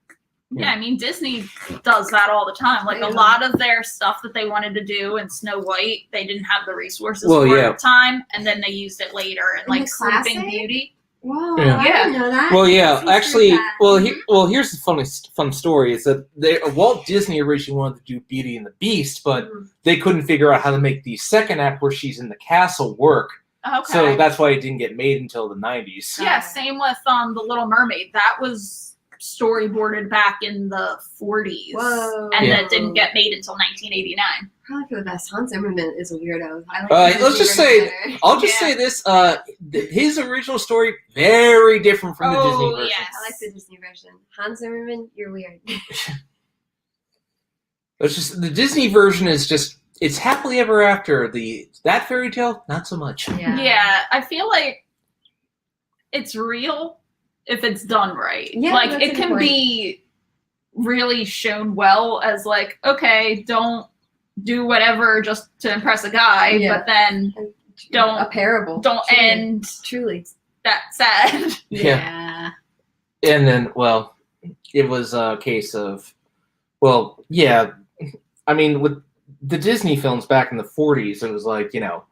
Yeah, I mean, Disney does that all the time. Like, a lot of their stuff that they wanted to do in Snow White, they didn't have the resources for at the time, and then they used it later in, like, Sleeping Beauty. Whoa, I didn't know that. Well, yeah, actually, here's the fun story, is that Walt Disney originally wanted to do Beauty and the Beast, but they couldn't figure out how to make the second act where she's in the castle work. Okay. So that's why it didn't get made until the 90s. Yeah, same with The Little Mermaid. That was storyboarded back in the 40s. Whoa. And then it didn't get made until 1989. Probably for the best. Hans Zimmerman is a weirdo. Let's just say, I'll just say this, his original story, very different from the Disney version. Yes. I like the Disney version. Hans Zimmerman, you're weird. It's just, the Disney version is just, it's happily ever after. That fairy tale, not so much. Yeah, I feel like it's real if it's done right. Yeah, like, it can be really shown well as, like, okay, don't do whatever just to impress a guy, but then don't... A parable. Don't end... Truly. That sad. Yeah. And then, well, it was a case of, well, yeah, I mean, with the Disney films back in the 40s, it was like, you know,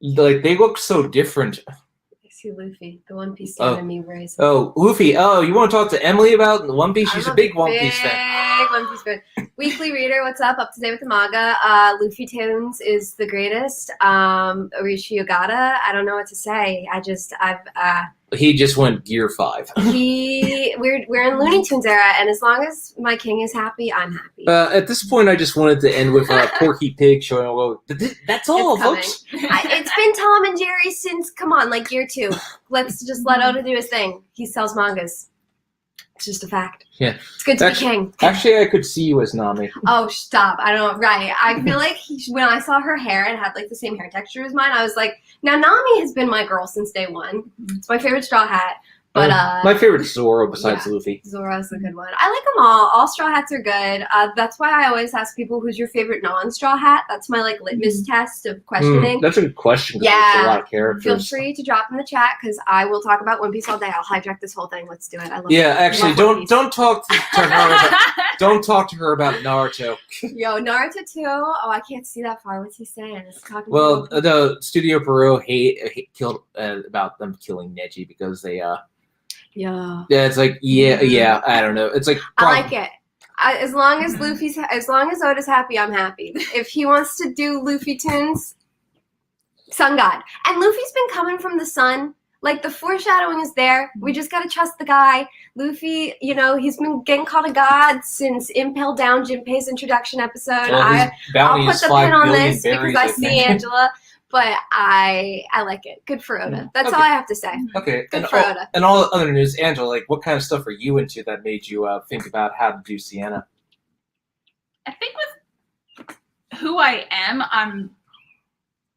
like, they look so different. See Luffy, the One Piece fan in me raised. Oh, Luffy. Oh, you want to talk to Emily about the One Piece? She's a big One Piece fan. One Piece fan. Weekly Reader, what's up? Up to date with the manga. Luffy Tunes is the greatest. Orishi Ogata, I don't know what to say. He just went Gear 5. We're in Looney Tunes era, and as long as my king is happy, I'm happy. At this point, I just wanted to end with Porky Pig showing, well, that's all, folks. It's been Tom and Jerry since, come on, like year 2. Let's just let Oda do his thing. He sells mangas. It's just a fact. Yeah. It's good to be king. Actually, I could see you as Nami. Oh, stop. I don't, right. I feel like when I saw her hair and had like the same hair texture as mine, I was like, now Nami has been my girl since day one. It's my favorite Straw Hat. But my favorite is Zoro besides Luffy. Zoro's a good one. I like them all. All Straw Hats are good. That's why I always ask people who's your favorite non-Straw Hat. That's my like litmus test of questioning. That's a good question. Yeah. There's a lot of characters. Feel free to drop in the chat because I will talk about One Piece all day. I'll hijack this whole thing. Let's do it. I love Yeah, it. actually, don't talk to her. Don't talk to her about Naruto. Yo, Naruto too. Oh, I can't see that far. What's he saying? Is he talking Well, about the Studio Pierrot killed about them killing Neji because they yeah. Yeah, it's like yeah. I don't know. It's like I like it. As long as Oda's happy, I'm happy. If he wants to do Luffy tunes, Sun God. And Luffy's been coming from the sun. Like the foreshadowing is there. We just gotta trust the guy. Luffy, he's been getting called a god since Impel Down Jinpei's introduction episode. Well, I'll put the pin on this because I see Angela. But I like it. Good for Oda. That's all I have to say. Okay. Good for Oda. And all other news, Angela, like what kind of stuff are you into that made you think about how to do Sienna? I think with who I am, I'm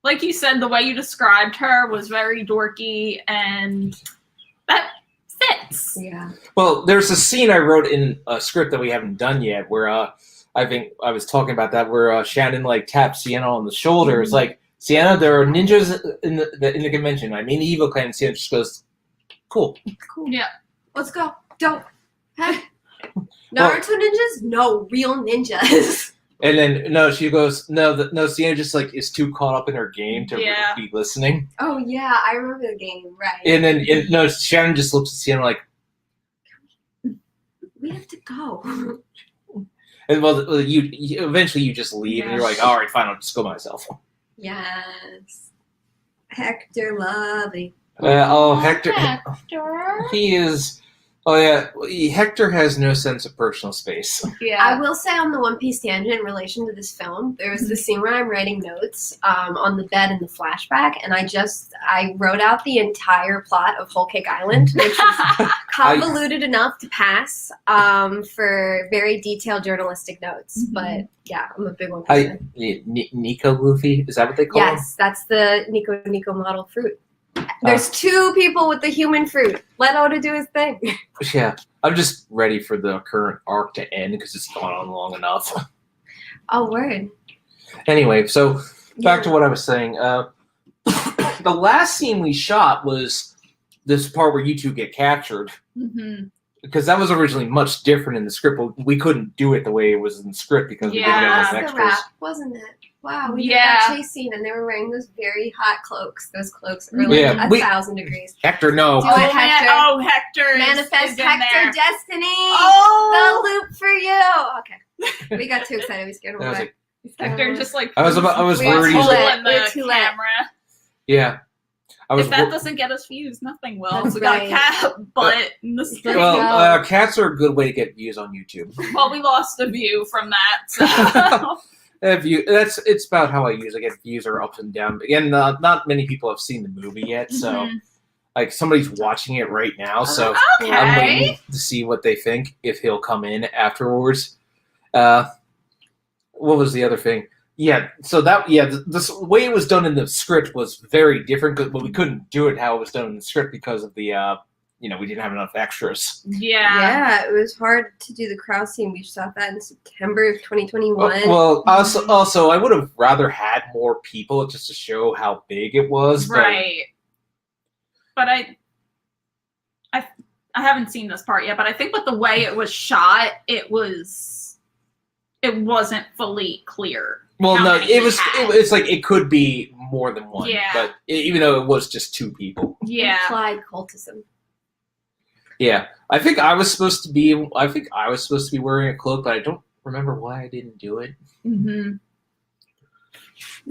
like you said, the way you described her was very dorky, and that fits. Yeah. Well, there's a scene I wrote in a script that we haven't done yet where I think I was talking about that where Shannon like taps Sienna on the shoulder. It's like, Sienna, there are ninjas in the convention. I mean, the evil clan. Sienna just goes, cool. Yeah. Let's go. Don't. Hey. Naruto ninjas? No, real ninjas. And then she goes, no. Sienna just like is too caught up in her game to be listening. Oh yeah, I remember the game, right? And then Shannon just looks at Sienna like, we have to go. And well, you eventually you just leave, and you're like, all right, fine, I'll just go myself. Yes. Hector Lovely. Hector. He is. Oh yeah, Hector has no sense of personal space. Yeah. I will say on the One Piece tangent in relation to this film, there was this scene where I'm writing notes on the bed in the flashback, and I wrote out the entire plot of Whole Cake Island, which is convoluted enough to pass for very detailed journalistic notes. But yeah, I'm a big One Piece fan. Nico Luffy, is that what they call him? Yes, that's the Nico model fruit. There's 2 people with the human fruit. Let Oda do his thing. Yeah, I'm just ready for the current arc to end because it's gone on long enough. Oh, word. Anyway, so back to what I was saying. The last scene we shot was this part where you two get captured. Mm-hmm. Because that was originally much different in the script, but we couldn't do it the way it was in the script because we didn't have enough extras. The wrap, wasn't it? Wow, we did that chase scene, and they were wearing those very hot cloaks. Those cloaks are like 1,000 degrees. Hector, no. Do it, Hector. Hector. Manifest Hector destiny. Oh, the loop for you. Okay, we got too excited. We scared him away. Hector just like I was worried. The camera. Yeah. If that doesn't get us views, nothing will. So we got a cat butt in the script. Well, cats are a good way to get views on YouTube. Well, we lost a view from that. So. It's about how I usually get views are up and down. Again, not many people have seen the movie yet, so like somebody's watching it right now. So I'm waiting to see what they think if he'll come in afterwards. What was the other thing? Yeah, so the way it was done in the script was very different, but we couldn't do it how it was done in the script because of the we didn't have enough extras. Yeah, it was hard to do the crowd scene. We shot that in September of 2021. Well, also, I would have rather had more people just to show how big it was. Right. But I haven't seen this part yet, but I think with the way it was shot, it wasn't fully clear. Well, no, it's like it could be more than one. Yeah. But even though it was just 2 people. Yeah. Implied cultism. Yeah, I think I was supposed to be wearing a cloak, but I don't remember why I didn't do it. Mm-hmm.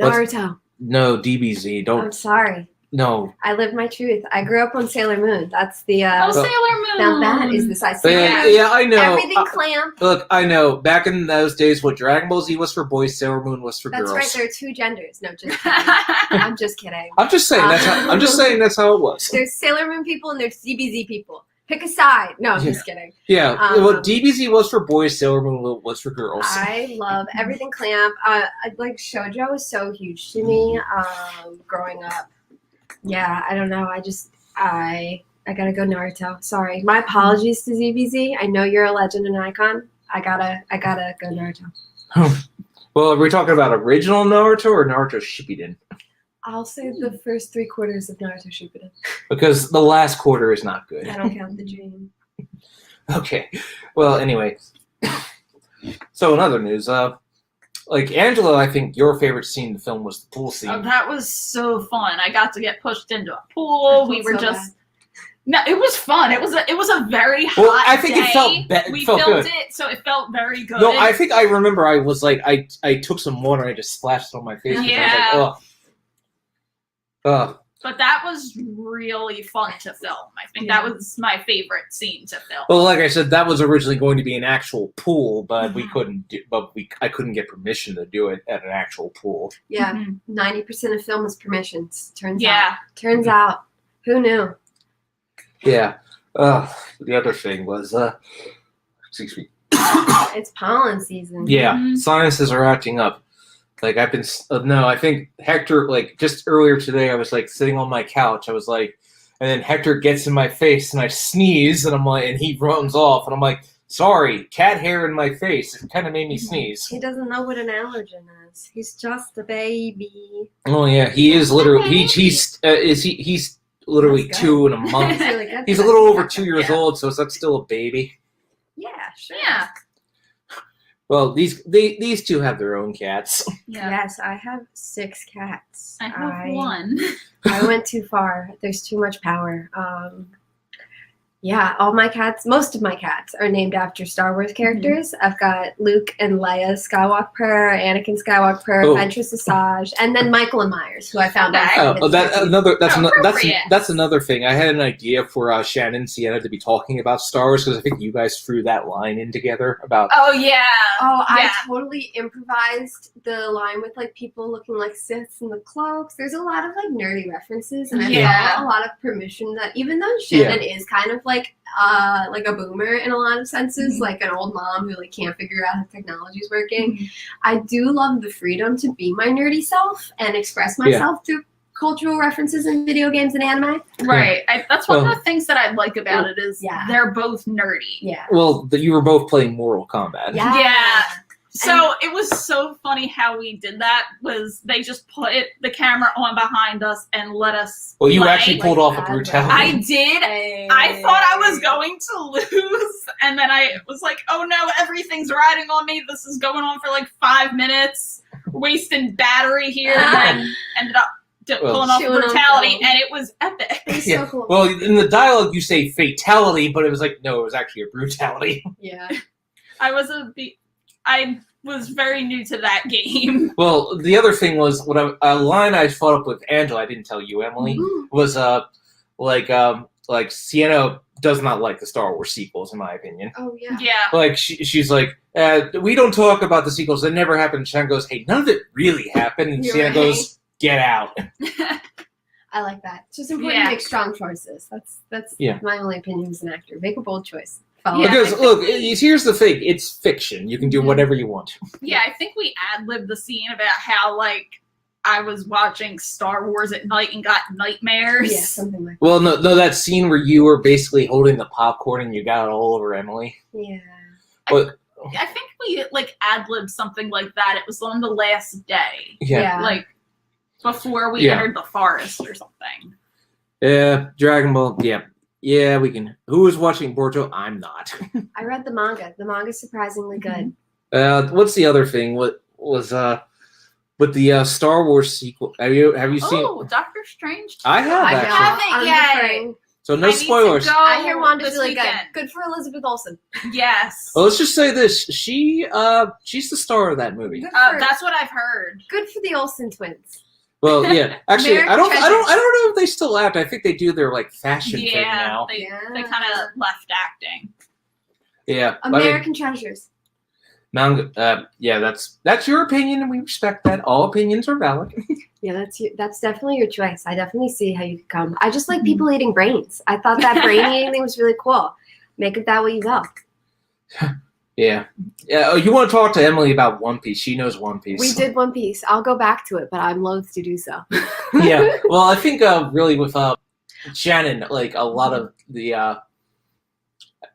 Naruto. No, DBZ. Don't. I'm sorry. No. I lived my truth. I grew up on Sailor Moon. That's the. Sailor Moon. Now that is the size. Yeah, I know. Everything clamp. Look, I know. Back in those days, what Dragon Ball Z was for boys, Sailor Moon was for That's girls. right. There are two genders. No, just kidding. I'm just kidding. I'm just saying that's how it was. There's Sailor Moon people and there's DBZ people. Pick a side. No, I'm just kidding. Yeah, well, DBZ was for boys, Sailor Moon was for girls. I love everything clamp. Like shoujo was so huge to me growing up. Yeah, I don't know. I gotta go Naruto. Sorry, my apologies to ZBZ. I know you're a legend and icon. I gotta go Naruto. Well, are we talking about original Naruto or Naruto Shippuden? I'll say the first 3/4 of Naruto Shippuden. Because the last quarter is not good. I don't count the dream. Okay. Well, anyway. So in other news, like Angela, I think your favorite scene in the film was the pool scene. Oh, that was so fun. I got to get pushed into a pool. We were so just no, it was fun. It was a very hot Well, I think day. it felt we felt filmed good. it, so it felt very good. No, I think I remember I was like I took some water and I just splashed it on my face. Yeah. I was like, ugh. But that was really fun to film. I think that was my favorite scene to film. Well, like I said, that was originally going to be an actual pool, but we couldn't do. I couldn't get permission to do it at an actual pool. Yeah, Mhm. 90% of film is permissions. Turns Yeah. out. Who knew? Yeah. The other thing was, excuse me. It's pollen season. Yeah, Mhm. sinuses are acting up. Like I've been, no, I think Hector, like just earlier today, I was like sitting on my couch. I was like, and then Hector gets in my face and I sneeze and I'm like, and he runs off and I'm like, sorry, cat hair in my face. It kind of made me sneeze. He doesn't know what an allergen is. He's just a baby. Oh yeah, he is literally, he's literally That's 2 in a month. Really good. He's a little over 2 years old, so that's still a baby. Yeah, sure. Yeah. Well, these two have their own cats. Yeah. Yes, I have 6 cats. I have one. I went too far. There's too much power. Yeah, all my cats, most of my cats are named after Star Wars characters. I've got Luke and Leia Skywalker, Anakin Skywalker, Ventress Asajj, and then Michael and Myers, who I found out. That's another thing. I had an idea for Shannon and Sienna to be talking about Star Wars because I think you guys threw that line in together about. Oh yeah. Oh, I Yeah. totally improvised the line with like people looking like Siths in the cloaks. There's a lot of like nerdy references, and I got a lot of permission that even though Shannon is kind of like a boomer in a lot of senses, like an old mom who like can't figure out how technology's working. I do love the freedom to be my nerdy self and express myself through cultural references in video games and anime. Right. That's one of the things that I like about it is they're both nerdy. Yeah. Well, you were both playing Mortal Kombat. Yeah. So it was so funny how we did that. Was they just put the camera on behind us and let us? Well, you play. actually pulled off a brutality. I did. I thought I was going to lose, and then I was like, "Oh no, everything's riding on me. This is going on for like 5 minutes, wasting battery here," and then ended up pulling off brutality, and it was epic. It was so cool. Well, in the dialogue, you say fatality, but it was like no, it was actually a brutality. Yeah. I was very new to that game. Well, the other thing was a line I fought up with Angela. I didn't tell you, Emily. Was like Sienna does not like the Star Wars sequels, in my opinion. Oh yeah. Yeah. Like she's like, we don't talk about the sequels. They never happened. Shannon goes, hey, none of it really happened. And Sienna goes, get out. I like that. It's just important to make strong choices. That's my only opinion as an actor. Make a bold choice. Because look, here's the thing: it's fiction. You can do whatever you want. Yeah, I think we ad-libbed the scene about how like I was watching Star Wars at night and got nightmares. Yeah, something like that. Well, no, that scene where you were basically holding the popcorn and you got it all over Emily. Yeah. But I think we like ad-libbed something like that. It was on the last day. Yeah. Like before we entered the forest or something. Yeah, Dragon Ball. Yeah, we can. Who is watching Boruto? I'm not. I read the manga. The manga's surprisingly good. What's the other thing? What was with the Star Wars sequel? Have you seen? Oh, Doctor Strange. I have actually. haven't yet. So no I need to spoilers. go I hear Wanda's this really weekend. good. Good for Elizabeth Olsen. Yes. Well, let's just say this: she's the star of that movie. Good for, That's what I've heard. good for the Olsen twins. Well, yeah. Actually, I American don't know if they still act. I think they do their like fashion thing Yeah, now. they kind of left acting. Yeah. American treasures. Yeah, that's your opinion, and we respect that. All opinions are valid. Yeah, that's definitely your choice. I definitely see how you could come. I just like people eating brains. I thought that brain eating thing was really cool. Make it that way you go. Yeah. Oh, you want to talk to Emily about One Piece? She knows One Piece. We did One Piece. I'll go back to it, but I'm loath to do so. Yeah. Well, I think really with Shannon, like a lot of the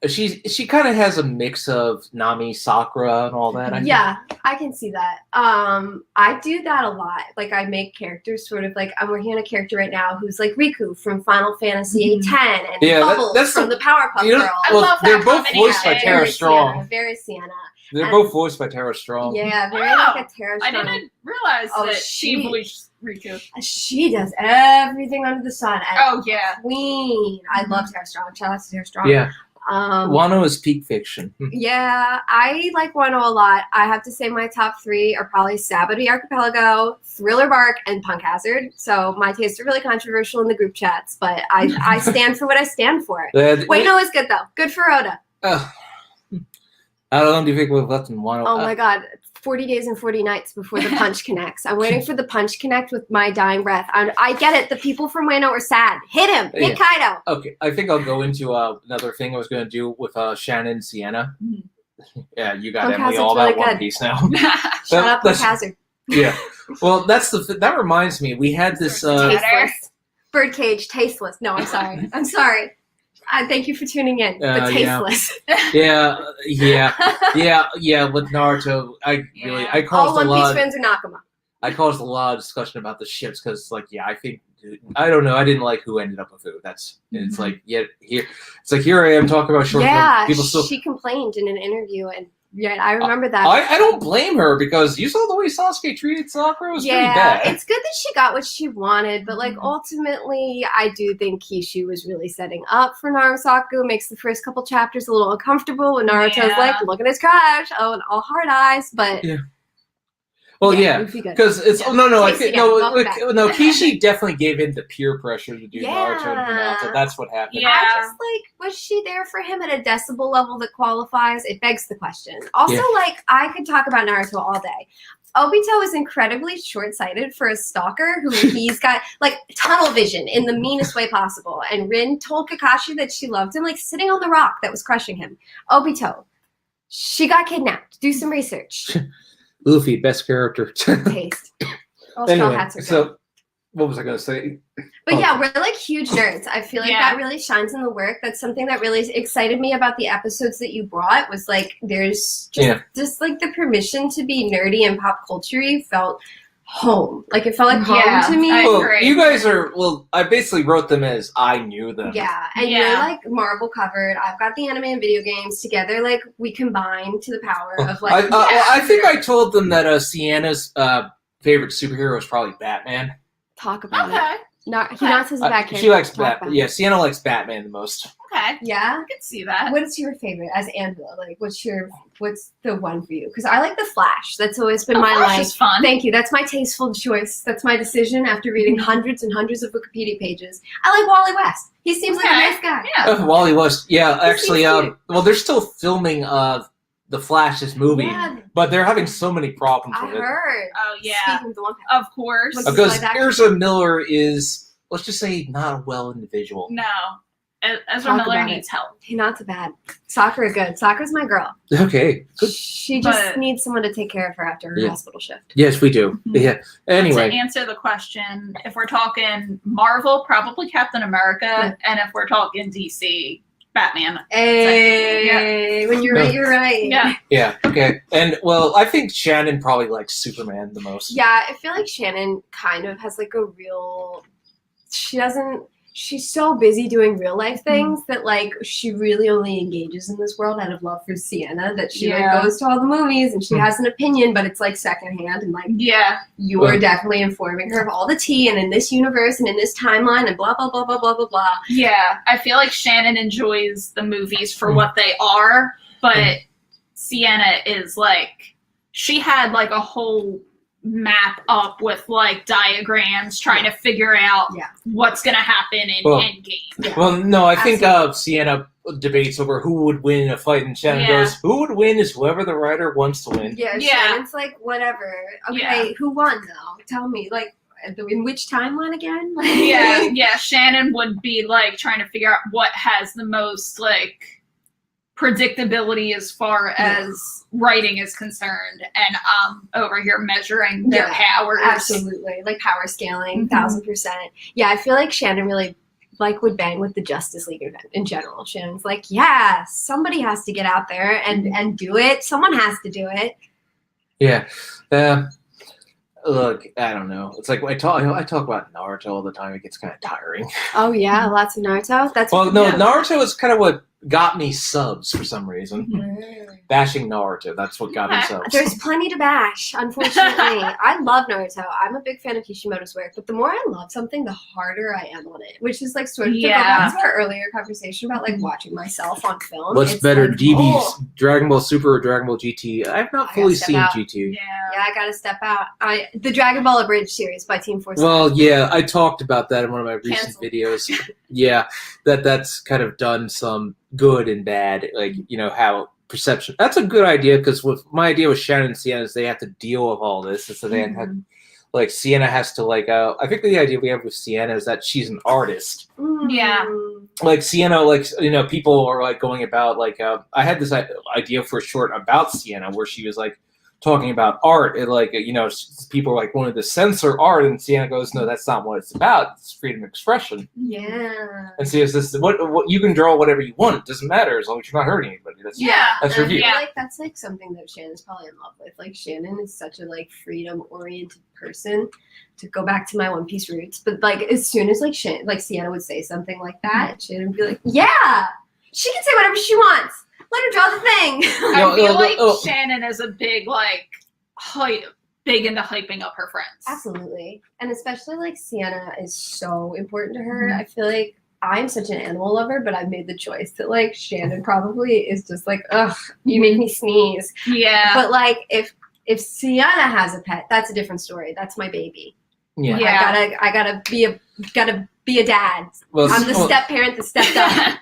she kind of has a mix of Nami, Sakura, and all that. Yeah, I can see that. I do that a lot. Like I make characters sort of like I'm working on a character right now who's like Riku from Final Fantasy X and Bubbles that's from the Powerpuff you know, Girls. I well, love they're that both combination. voiced by Tara Strong. Very Sienna. They're And- both voiced by Tara Strong. Yeah, very Wow. like a Tara I Strong. didn't realize Oh, that she- she voiced Riku. She does everything under the sun. And Oh yeah. Queen. I love Tara Strong. Shout out to Tara Strong. Yeah. Um, Wano is peak fiction. Yeah, I like Wano a lot. I have to say my top three are probably Sabaody Archipelago, Thriller Bark, and Punk Hazard. So my tastes are really controversial in the group chats, but I stand for what I stand for. Wano is good though. Good for Oda. How long do you think we've left in Wano? Oh my god, 40 days and 40 nights before the punch connects. I'm waiting for the punch connect with my dying breath. I get it. The people from Wano are sad. Hit him. Hit Kaido. Okay, I think I'll go into another thing I was going to do with Shannon and Sienna. Yeah, you got Punk Emily Hazard's all about really One good. Piece now. Shut up, Punk that's- Hazard. Yeah. Well, that reminds me. We had this. Tasteless. Birdcage, tasteless. No, I'm sorry. I'm sorry. Thank you for tuning in. But Yeah. tasteless. Yeah. With Naruto, I All caused One a Piece lot. fans are Nakama. I caused a lot of discussion about the ships because, I think I don't know. I didn't like who ended up with who. It's like here I am talking about short. Yeah, people still. she complained in an interview, and I remember that. I don't blame her because you saw the way Sasuke treated Sakura was pretty bad. It's good that she got what she wanted, but ultimately, I do think Kishi was really setting up for Narusaku. Makes the first couple chapters a little uncomfortable when Naruto's like, look at his crush, and all hard eyes, but Well, it'd be good. because it's Yeah. I Taste think again, welcome back. Kishi definitely gave in to peer pressure to do Naruto and Yeah. Hinata. That's what happened. Yeah. I just was she there for him at a decibel level that qualifies? It begs the question. Also, Yeah. I could talk about Naruto all day. Obito is incredibly short-sighted for a stalker who he's got tunnel vision in the meanest way possible. And Rin told Kakashi that she loved him, sitting on the rock that was crushing him. Obito, she got kidnapped. Do some research. Luffy, best character. Taste. All straw Anyway, hats are good. so what was I going to say? But yeah, we're huge nerds. I feel like Yeah. that really shines in the work. That's something that really excited me about the episodes that you brought was there's just the permission to be nerdy and pop culture-y felt home. It felt like home to me. I Well, agree. you guys are. Well, I basically wrote them as I knew them. Yeah, and Yeah. you're Marvel covered. I've got the anime and video games together. We combine to the power of I think I told them that Sienna's favorite superhero is probably Batman. talk about it. Okay. Hinata's a bad character. She likes Talk about Batman. it. Yeah, Sienna likes Batman the most. Okay. Yeah. I can see that. What is your favorite as Angela? What's the one for you? Because I like the Flash. That's always been my Flash is fun. Thank you. That's my tasteful choice. That's my decision after reading hundreds and hundreds of Wikipedia pages. I like Wally West. He seems like a nice guy. Yeah. Wally West. Yeah, actually. seems cute. Well, they're still filming the Flash's movie, Yeah, but they're having so many problems I with it. heard. Oh yeah. Speaking of the one, Of course. What's his Because live action? Ezra Miller is, let's just say, not a well individual. No. Ezra Talk Miller about needs help. not so bad. Sakura good. Sakura's my girl. Okay. Good. She just But- needs someone to take care of her after her Yeah. hospital shift. Yes, we do. Mhm. Yeah. To Anyway. answer the question, if we're talking Marvel, probably Captain America, and if we're talking DC, Batman. Hey, when you're right, you're right. Yeah. Yeah. Okay. And well, I think Shannon probably likes Superman the most. Yeah, I feel like Shannon kind of has a real. She she's so busy doing real life things that like she really only engages in this world out of love for Sienna, that she like goes to all the movies and she has an opinion, but it's like secondhand, and like you are definitely informing her of all the tea and in this universe and in this timeline and blah blah blah blah blah blah blah. Yeah, I feel like Shannon enjoys the movies for what they are, but Sienna is like, she had like a whole map up with like diagrams trying to figure out what's gonna happen in Endgame. Well, no, I think Sienna debates over who would win in a fight, and Shannon goes, "Who would win is whoever the writer wants to win." Yeah, Shannon's like, whatever. Okay, who won though? Tell me, like, in which timeline again? Shannon would be like trying to figure out what has the most like predictability as far as writing is concerned, and over here measuring their powers. Absolutely, like power scaling, 1000%. Yeah, I feel like Shannon really like would bang with the Justice League in general. Shannon's like, yeah, somebody has to get out there and do it. Someone has to do it. Yeah. Look, I don't know. It's like I talk about Naruto all the time. It gets kind of tiring. Oh yeah, lots of Naruto. Naruto is kind of what got me subs for some reason. Bashing Naruto, that's what got me subs. There's plenty to bash, unfortunately. I love Naruto. I'm a big fan of Kishimoto's work, but the more I love something, the harder I am on it, which is like sort of to go back to our earlier conversation about like watching myself on film. What's better, like, Dragon Ball Super or Dragon Ball GT? I've not fully seen GT. Yeah, I gotta step out. The Dragon Ball Abridged series by Team Force. Well, yeah, I talked about that in one of my recent videos. Yeah, that's kind of done some good and bad, like, you know, how perception. That's a good idea, because with my idea with Shannon and Sienna is they have to deal with all this, and so they have, like, Sienna has to like. I think the idea we have with Sienna is that she's an artist. Yeah. Like Sienna, like, you know, people are like going about like. I had this idea for a short about Sienna where she was like talking about art, and like, you know, people like wanted to censor art, and Sienna goes, "No, that's not what it's about. It's freedom of expression." Yeah. And see, this what you can draw whatever you want. It doesn't matter as long as you're not hurting anybody. That's your view. I feel like that's like something that Shannon's probably in love with. Like Shannon is such a like freedom oriented person. To go back to my One Piece roots, but like as soon as like Sienna would say something like that, Shannon would be like, "Yeah, she can say whatever she wants. Let her draw the thing." I feel like Shannon is a big like big into hyping up her friends. Absolutely, and especially like Sienna is so important to her. I feel like I'm such an animal lover, but I've made the choice that like Shannon probably is just like, ugh, you make me sneeze. Yeah. But like if Sienna has a pet, that's a different story. That's my baby. Yeah. I gotta be a dad. Well, I'm the step parent that stepped up.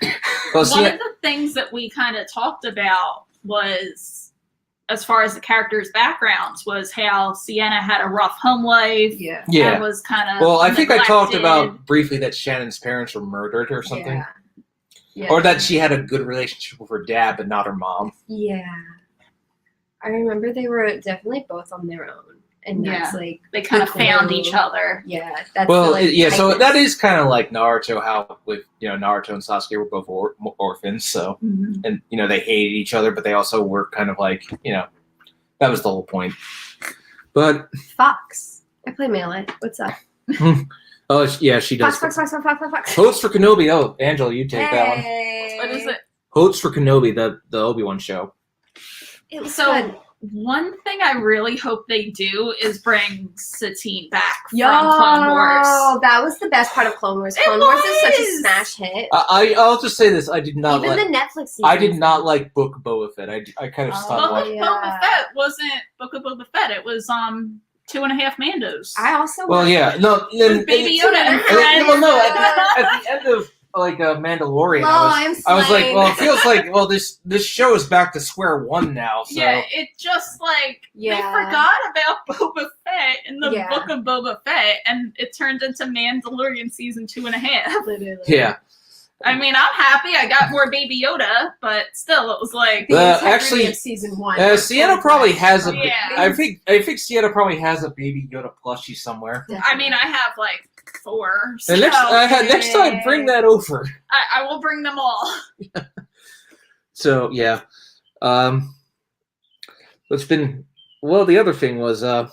One of the things that we kind of talked about was, as far as the characters' backgrounds, was how Sienna had a rough home life. Yeah. And was kind of I think I talked about briefly that Shannon's parents were murdered or something. Yeah. Or that she had a good relationship with her dad, but not her mom. Yeah. I remember they were definitely both on their own. And that's like they kind of found each other. Yeah. That's so that is kind of like Naruto, how with, you know, Naruto and Sasuke were both orphans, so and, you know, they hated each other, but they also were kind of like, you know, that was the whole point. But Fox, I play Melee. What's up? Oh yeah, she does. Fox. Hosts for Kenobi. Oh, Angela, you take that one. What is it? Hosts for Kenobi, the Obi-Wan show. It was so fun. One thing I really hope they do is bring Satine back from Clone Wars. Oh, that was the best part of Clone Wars. Clone Wars is such a smash hit. I'll just say this: I did not even like the Netflix season. I did not like Book of Boba Fett. I kind of stopped watching. Boba Fett wasn't Book of Boba Fett. It was 2.5 Mandos. I also with Baby Yoda and friends. Well, no, at the end of like Mandalorian, I was like, well, it feels like, well, this show is back to square one now. So. Yeah, it just like they forgot about Boba Fett in the Book of Boba Fett, and it turned into Mandalorian season 2.5. Literally. Yeah. I mean, I'm happy I got more Baby Yoda, but still, it was like actually of season 1. Sienna probably has a. I think Sienna probably has a Baby Yoda plushie somewhere. Definitely. I mean, I have like 4. So. And next time, bring that over. I will bring them all. So yeah, what's been the other thing was the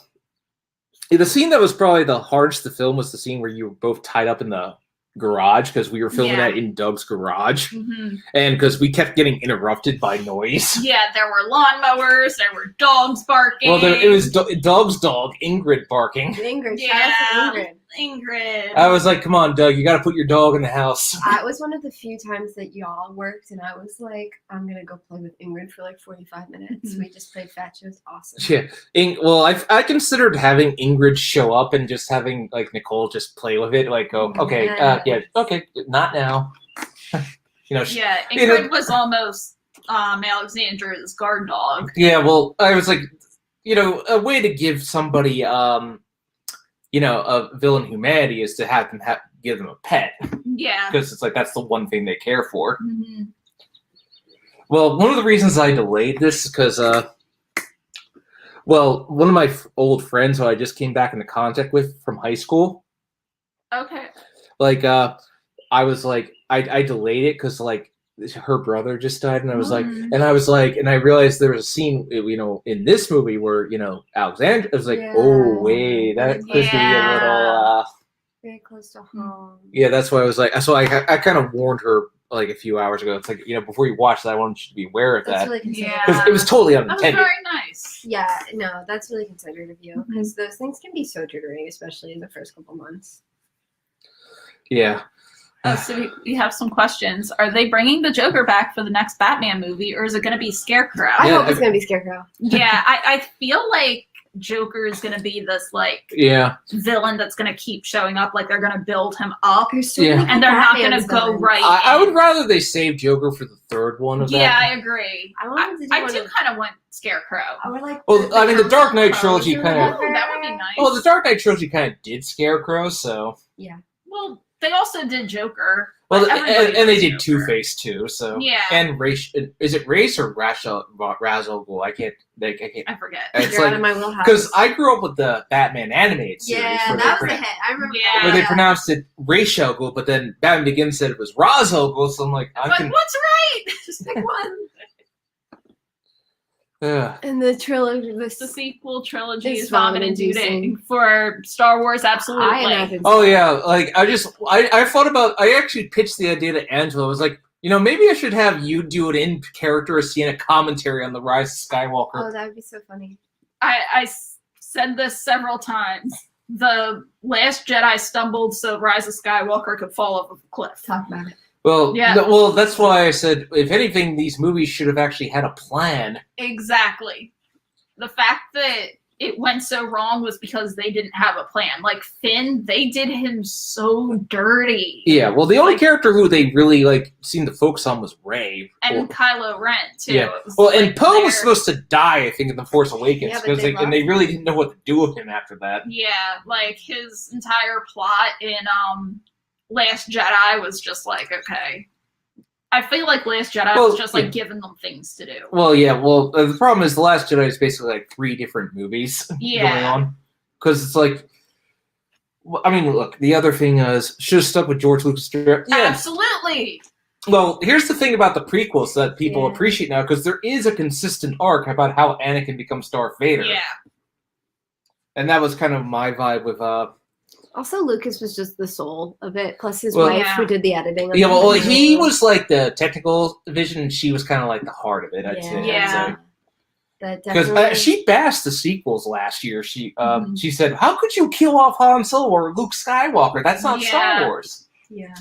scene that was probably the hardest to film was the scene where you were both tied up in the garage because we were filming Yeah. that in Doug's garage, Mhm. and because we kept getting interrupted by noise. Yeah, there were lawnmowers, there were dogs barking. Well, it was Doug's dog, Ingrid, barking. Ingrid, Yeah. shout out to Ingrid. Ingrid. I was like, "Come on, Doug, you got to put your dog in the house." It was one of the few times that y'all worked, and I was like, I'm gonna go play with Ingrid for like 45 minutes. We just played fetch. It was awesome. Yeah, well, I considered having Ingrid show up and just having like Nicole just play with it. Like, go, okay, yeah, okay, not now. Yeah, Ingrid was almost Alexandra's guard dog. Yeah, well, I was like, a way to give somebody, a villain humanity is to have them give them a pet. Yeah. Because it's like that's the one thing they care for. Mm-hmm. Well, one of the reasons I delayed this is because, one of my old friends who I just came back into contact with from high school. Okay. Like, I was like, I delayed it because like her brother just died, and I was like, and I realized there was a scene, in this movie where Alexandra. I was like, oh wait, that could be a little very close to home. Yeah, that's why I was like, so I kind of warned her like a few hours ago. It's like before you watch that, I wanted you to be aware of that. Really considerate. Because it was totally That was unintended. very nice. Yeah, no, that's really considerate of you because those things can be so triggering, especially in the first couple months. Yeah. So we have some questions. Are they bringing the Joker back for the next Batman movie, or is it going to be Scarecrow? I hope it's going to be Scarecrow. Yeah, I feel like Joker is going to be this villain that's going to keep showing up. Like they're going to build him up, and they're not going to go right. I would rather they save Joker for the third one of that. Yeah, I agree. I do kind of want Scarecrow. I would like. Well, I mean, the Dark Knight trilogy kind of. That would be nice. Well, the Dark Knight trilogy kind of did Scarecrow, so. Yeah. Well, they also did Joker. Well, and they did Two-Face too, so. Yeah. And Ra's, is it Ra's or Ra's al Ghul? I can't. I forget. It's You're out of my wheelhouse. Because I grew up with the Batman animated series. Yeah, that was the hit. I remember that. Where they pronounced it Ra's al Ghul, but then Batman Begins said it was Ra's al Ghul, so I'm like, what's right? Just pick one. Yeah. And the trilogy, the sequel trilogy is vomit-inducing for Star Wars. Absolutely. Oh yeah, like I thought about. I actually pitched the idea to Angela. I was like, maybe I should have you do an in character Sienna commentary on the Rise of Skywalker. Oh, that would be so funny. I said this several times. The Last Jedi stumbled so Rise of Skywalker could fall off of a cliff. Talk about it. Well, well, that's why I said, if anything, these movies should have actually had a plan. Exactly. The fact that it went so wrong was because they didn't have a plan. Like Finn, they did him so dirty. Yeah, well, the only character who they really seemed to focus on was Rey. And Kylo Ren, too. Yeah. Well, and Poe was supposed to die, I think, in The Force Awakens, because and they really didn't know what to do with him after that. Yeah, like his entire plot in Last Jedi was just like, okay. I feel like Last Jedi was just giving them things to do. Well, yeah. Well, the problem is The Last Jedi is basically 3 different movies going on. Because it's like, I mean, look, the other thing is, should have stuck with George Lucas. Yeah. Absolutely. Well, here's the thing about the prequels that people appreciate now, because there is a consistent arc about how Anakin becomes Darth Vader. Yeah. And that was kind of my vibe with Also, Lucas was just the soul of it, plus his wife who did the editing. Yeah, well, he was the technical vision, and she was kind of the heart of it, I'd say. Yeah. Because she bashed the sequels last year. She she said, how could you kill off Han Solo or Luke Skywalker? That's not Star Wars. Yeah.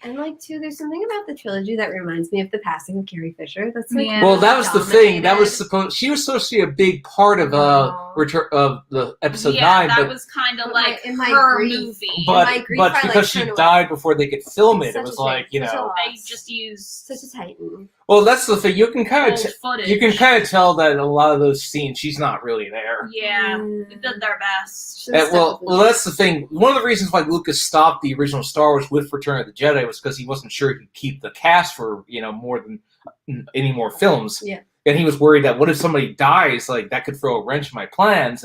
And too, there's something about the trilogy that reminds me of the passing of Carrie Fisher. That's well, that was the thing. That was she was supposed to be a big part of Return of the episode 9. That but was kind of like in my her grief, movie. But because she died before they could film it, it was they just used such a titan. Well, that's the thing. You can kind of tell that a lot of those scenes, she's not really there. Yeah, they did their best. Well, that's the thing. One of the reasons why Lucas stopped the original Star Wars with Return of the Jedi was because he wasn't sure he could keep the cast for more than any more films. Yeah. And he was worried that what if somebody dies, that could throw a wrench in my plans.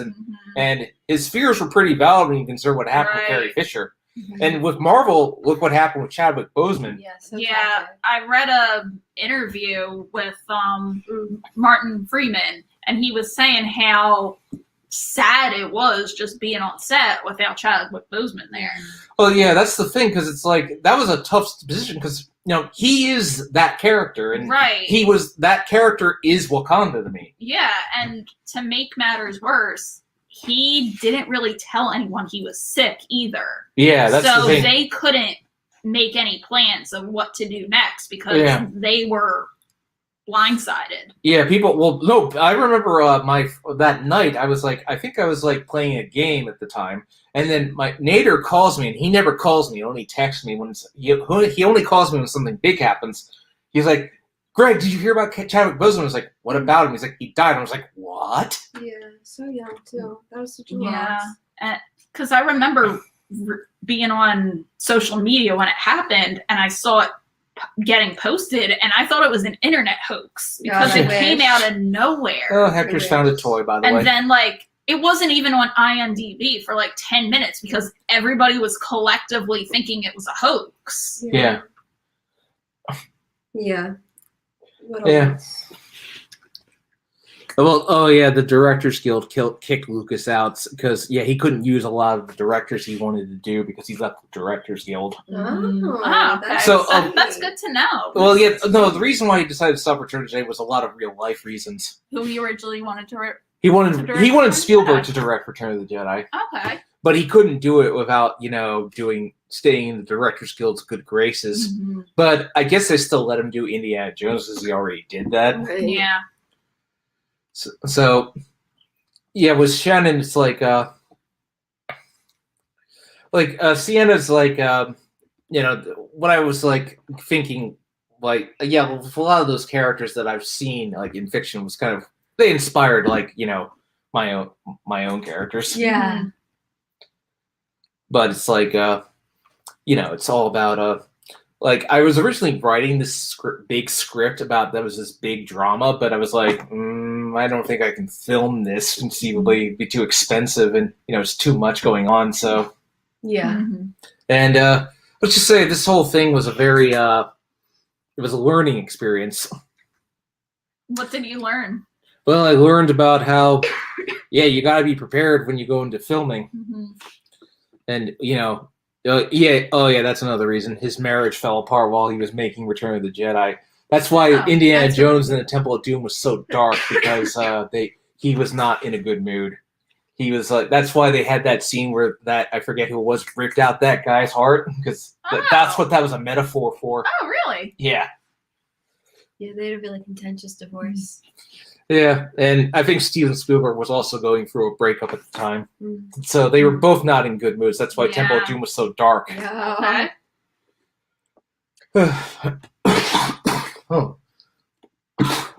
And his fears were pretty valid when you consider what happened with Carrie Fisher. And with Marvel, look what happened with Chadwick Boseman. Yeah, I read a interview with Martin Freeman, and he was saying how sad it was just being on set without Chadwick Boseman there. Well, yeah, that's the thing, because it's like, that was a tough position, because, you know, he is that character, and Right. that character is Wakanda to me. Yeah, and to make matters worse, he didn't really tell anyone he was sick either. Yeah, that's so the thing. they couldn't make any plans of what to do next because they were blindsided. Yeah, people. Well, no, I remember that night. I think I was like playing a game at the time, and then my Nader calls me, and he never calls me. He only texts me when he only calls me when something big happens. He's like, "Greg, did you hear about Chadwick Boseman?" I was like, "What about him?" He's like, "He died." I was like, "What?" Yeah, so young too. That was such a Yeah, loss. because I remember being on social media when it happened, and I saw it getting posted, and I thought it was an internet hoax because it came out of nowhere. Oh, Hector's found a toy, by the way. And then, like, it wasn't even on IMDb for like 10 minutes because everybody was collectively thinking it was a hoax. Yeah. Yeah. Yeah. Well, oh yeah, the Directors Guild kicked Lucas out because he couldn't use a lot of the directors he wanted to do because he left the Directors Guild. Oh, okay. So that's good to know. Well, yeah, no, the reason why he decided to stop Return of the Jedi was a lot of real life reasons. Who he originally wanted to He wanted Spielberg to direct Return of the Jedi. Okay. But he couldn't do it without, staying in the Directors Guild's good graces. Mm-hmm. But I guess they still let him do Indiana Jones because he already did that. Right. Yeah. So with Shannon, it's like Sienna's like, what I was like thinking, like, with a lot of those characters that I've seen like in fiction was kind of, they inspired like, my own characters. Yeah. But it's like, it's all about like, I was originally writing this big script about that was this big drama, but I was like, I don't think I can film this conceivably. It'd be too expensive, and it's too much going on. So yeah, and let's just say this whole thing was a very it was a learning experience. What did you learn? Well, I learned about how you got to be prepared when you go into filming, and that's another reason his marriage fell apart while he was making Return of the Jedi. That's why Indiana Jones and the Temple of Doom was so dark, because he was not in a good mood. He was like, that's why they had that scene where I forget who it was, ripped out that guy's heart, because that's what that was a metaphor for. Oh, really? Yeah. Yeah, they had a really contentious divorce. Yeah, and I think Steven Spielberg was also going through a breakup at the time. So they were both not in good moods. That's why Temple of Doom was so dark. Yeah. Oh.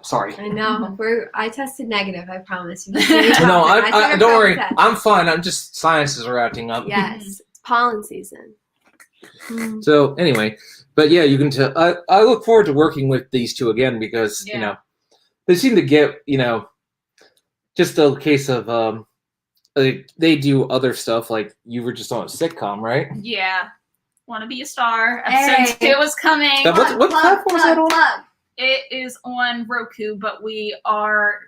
Sorry. I know. I tested negative, I promise. You No, don't worry. I'm fine. I'm just, sinuses are acting up. Yes. It's pollen season. So anyway, but yeah, you can tell. I look forward to working with these two again because they seem to get just a case of they do other stuff, like you were just on a sitcom, right? Yeah. Want to be a Star. Episode 2 is coming. What platform is that on? It is on Roku, but we are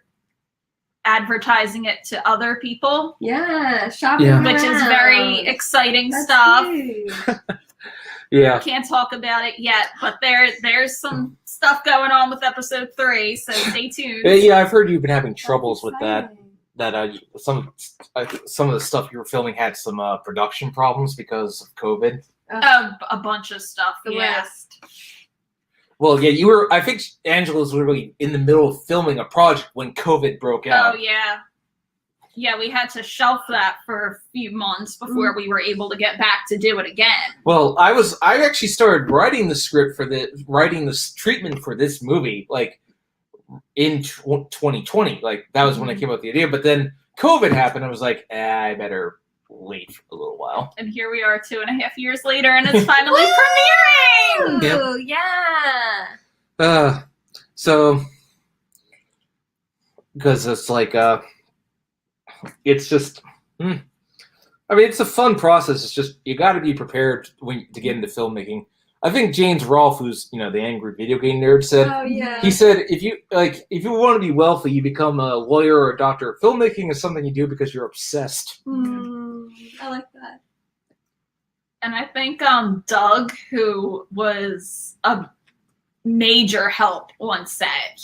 advertising it to other people. Yeah, shopping which is very exciting stuff. Yeah. Can't talk about it yet, but there's some stuff going on with episode 3, so stay tuned. Yeah, I've heard you've been having troubles with that. Some of the stuff you were filming had some production problems because of COVID. A bunch of stuff. The West. Well, yeah, you were. I think Angela was literally in the middle of filming a project when COVID broke out. Oh yeah. Yeah, we had to shelf that for a few months before we were able to get back to do it again. Well, I actually started writing the script writing this treatment for this movie, like, in 2020. Like, that was when I came up with the idea. But then COVID happened. I was like, I better wait for a little while. And here we are 2.5 years later, and it's finally premiering! Ooh, yeah! So, because it's like, it's just, I mean, it's a fun process. It's just, you got to be prepared to get into filmmaking. I think James Rolfe, who's the angry video game nerd, said Oh yeah. he said if you want to be wealthy, you become a lawyer or a doctor. Filmmaking is something you do because you're obsessed. I like that. And I think Doug, who was a major help on set,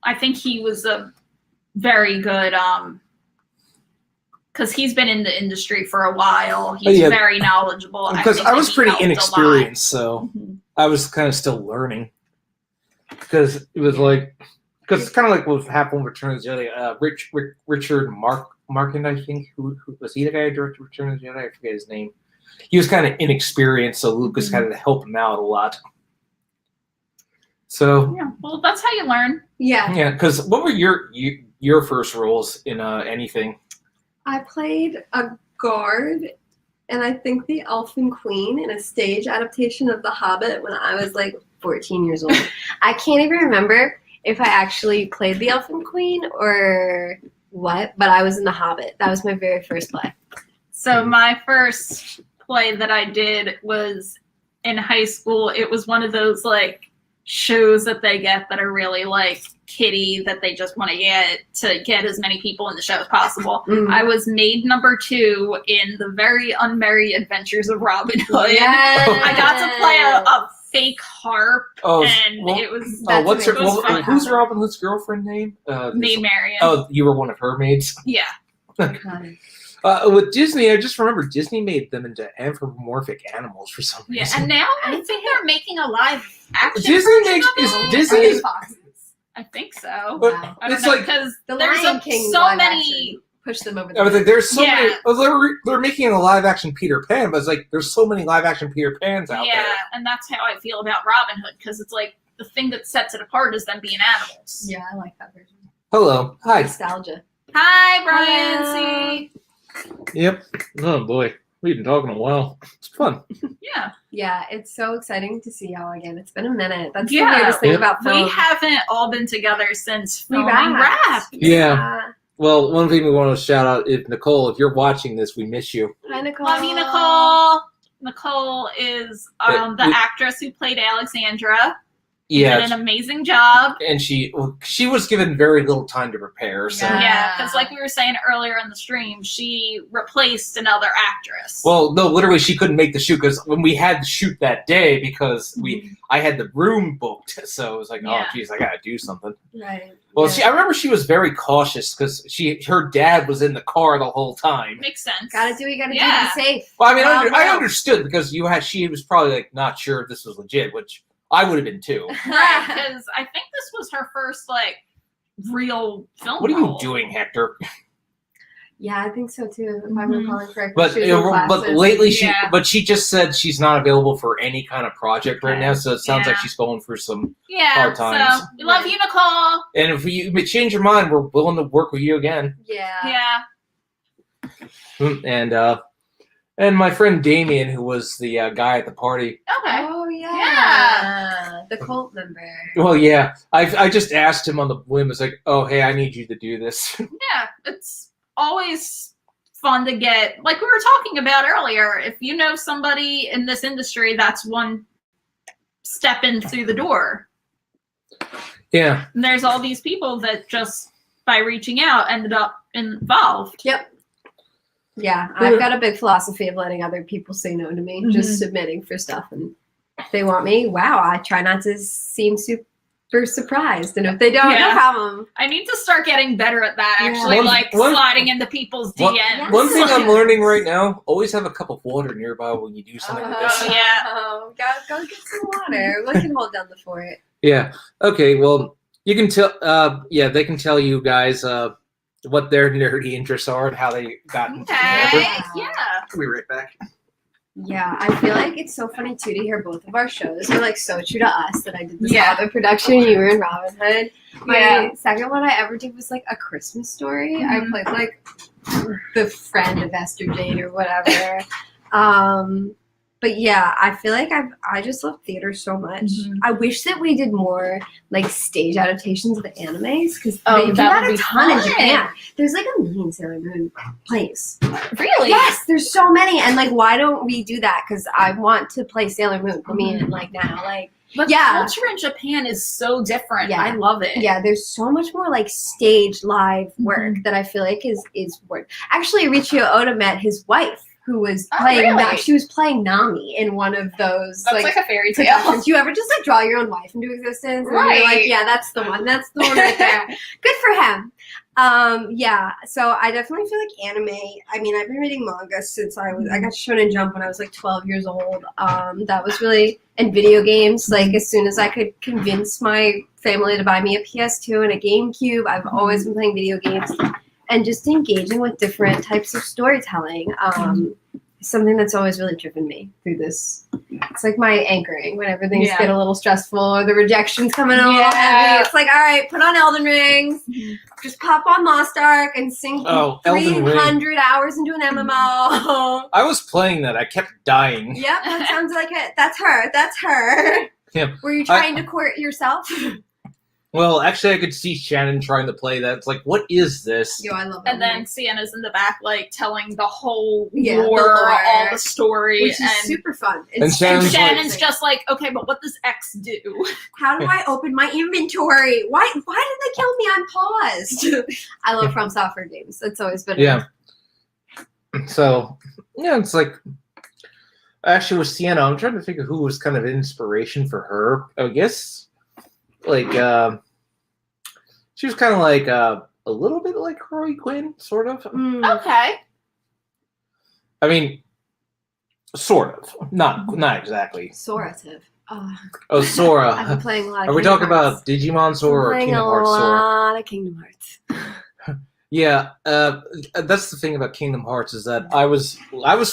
I think he was a very good because he's been in the industry for a while. He's very knowledgeable. Because I was pretty inexperienced, so I was kind of still learning. Because it was it's kind of like what happened with Return of the Jedi. Richard Markin, I think, who was he the guy who directed Return of the Jedi? I forget his name. He was kind of inexperienced, so Lucas had to help him out a lot. So yeah, well, that's how you learn. Yeah. Because what were your first roles in anything? I played a guard, and I think the Elfin Queen in a stage adaptation of The Hobbit when I was 14 years old. I can't even remember if I actually played the Elfin Queen or what, but I was in The Hobbit. That was my very first play. So my first play that I did was in high school. It was one of those shows that they get that are really kiddie, that they just want to get as many people in the show as possible. I was maid number 2 in The Very Unmerry Adventures of Robin Hood. Yes. I got to play a fake harp, it was who's Robin Hood's girlfriend name? Maid Marian. Oh, you were one of her maids? Yeah. With Disney, I just remember Disney made them into anthropomorphic animals for some reason. Yeah, and now I think they're making a live action. Disney foxes. I think so. But I don't it's know, because the there's Lion King so live many. Push them over. There's so many. They're making a live action Peter Pan, but it's there's so many live action Peter Pans out there. Yeah, and that's how I feel about Robin Hood, because it's the thing that sets it apart is them being animals. Yeah, I like that version. Hello, hi. Nostalgia. Hi, Brian. C. Yep. Oh boy, we've been talking a while. It's fun. Yeah. Yeah, it's so exciting to see y'all again. It's been a minute. That's the weirdest thing about film. We haven't all been together since filming Wrapped. Yeah. Well, one thing we want to shout out is Nicole. If you're watching this, we miss you. Hi, Nicole. Love you, Nicole. Nicole is the actress who played Alexandra. Yeah, did an amazing job. And she was given very little time to prepare. So yeah, because like we were saying earlier in the stream, she replaced another actress. Well, no, literally, she couldn't make the shoot because when we had to shoot that day, because I had the room booked, so it was oh geez, I gotta do something. Right. Well, I remember she was very cautious because her dad was in the car the whole time. Makes sense. Gotta do what you gotta do to be safe. Well, I mean, I understood because she was probably not sure if this was legit, which I would have been too. Right, because I think this was her first real film. What are you doing, Hector? Yeah, I think so too. If I'm recalling correctly. But lately she just said she's not available for any kind of project right now. So it sounds like she's going through some hard times. So we love you, Nicole. And if you change your mind, we're willing to work with you again. Yeah. And my friend Damien, who was the guy at the party. Okay. Oh yeah. The cult member. Well, yeah. I just asked him on the whim. It's oh hey, I need you to do this. Yeah, it's always fun to get, like we were talking about earlier, if you know somebody in this industry, that's one step in through the door. Yeah. And there's all these people that just by reaching out ended up involved. Yep. Yeah, I've got a big philosophy of letting other people say no to me, just submitting for stuff. And if they want me, wow, I try not to seem super surprised. And if they don't, no problem. I need to start getting better at that, actually, sliding into people's DMs. One thing I'm learning right now, always have a cup of water nearby when you do something like this. Go get some water. We can hold down the fort. Yeah. Okay, well, you can tell, they can tell you guys what their nerdy interests are and how they got into yeah. I'll be right back. Yeah, I feel like it's so funny too to hear both of our shows are so true to us that I did this other production. You were in Robin Hood. My second one I ever did was A Christmas Story. I played the friend of Esther Jade or whatever. But yeah, I feel like I just love theater so much. Mhm. I wish that we did more like stage adaptations of the animes because Oh, they do that that would a be ton in fun. Japan. There's like a million Sailor Moon plays. Really? Yes, there's so many, and like, why don't we do that? Because I want to play Sailor Moon. Put me in like now, like. But Yeah. culture in Japan is so different. Yeah. I love it. Yeah, there's so much more like stage live work that I feel like is work. Actually, Richio Oda met his wife, who was playing. Really? She was playing Nami in one of those. That's like a fairy tale. productions. You ever just like draw your own wife into existence? And Right. you're like, yeah, that's the one. That's the one right there. Good for him. Yeah. So I definitely feel like anime. I mean, I've been reading manga since I got Shonen Jump when I was like 12 years old. That was really, and video games. Like as soon as I could convince my family to buy me a PS2 and a GameCube, I've always been playing video games and just engaging with different types of storytelling. Something that's always really driven me through this. It's like my anchoring whenever things get a little stressful or the rejection's coming in a little heavy. It's like, all right, put on Elden Rings, just pop on Lost Ark and sing 300 hours into an MMO. I was playing that. I kept dying. Yep, that sounds like it. That's her. That's her. Yeah. Were you trying to court yourself? Well, actually, I could see Shannon trying to play that. It's like, what is this? Yo, I love that. And then Sienna's in the back, like telling the whole the lore, lore. all the story, Which is super fun. And Shannon's just like, okay, but what does X do? How do I open my inventory? Why did they kill me? I'm paused. I love From Software games. That's always been So, yeah, it's like, actually with Sienna, I'm trying to figure who was kind of inspiration for her. I guess, like, she was kind of like a little bit like Harley Quinn, sort of. Okay. I mean, sort of. Not exactly. Sorative. Oh, Sora. I've been playing a lot of Are we Kingdom talking Hearts. about Digimon Sora or Kingdom Hearts Sora? A lot of Kingdom Hearts. Yeah, that's the thing about Kingdom Hearts is that I was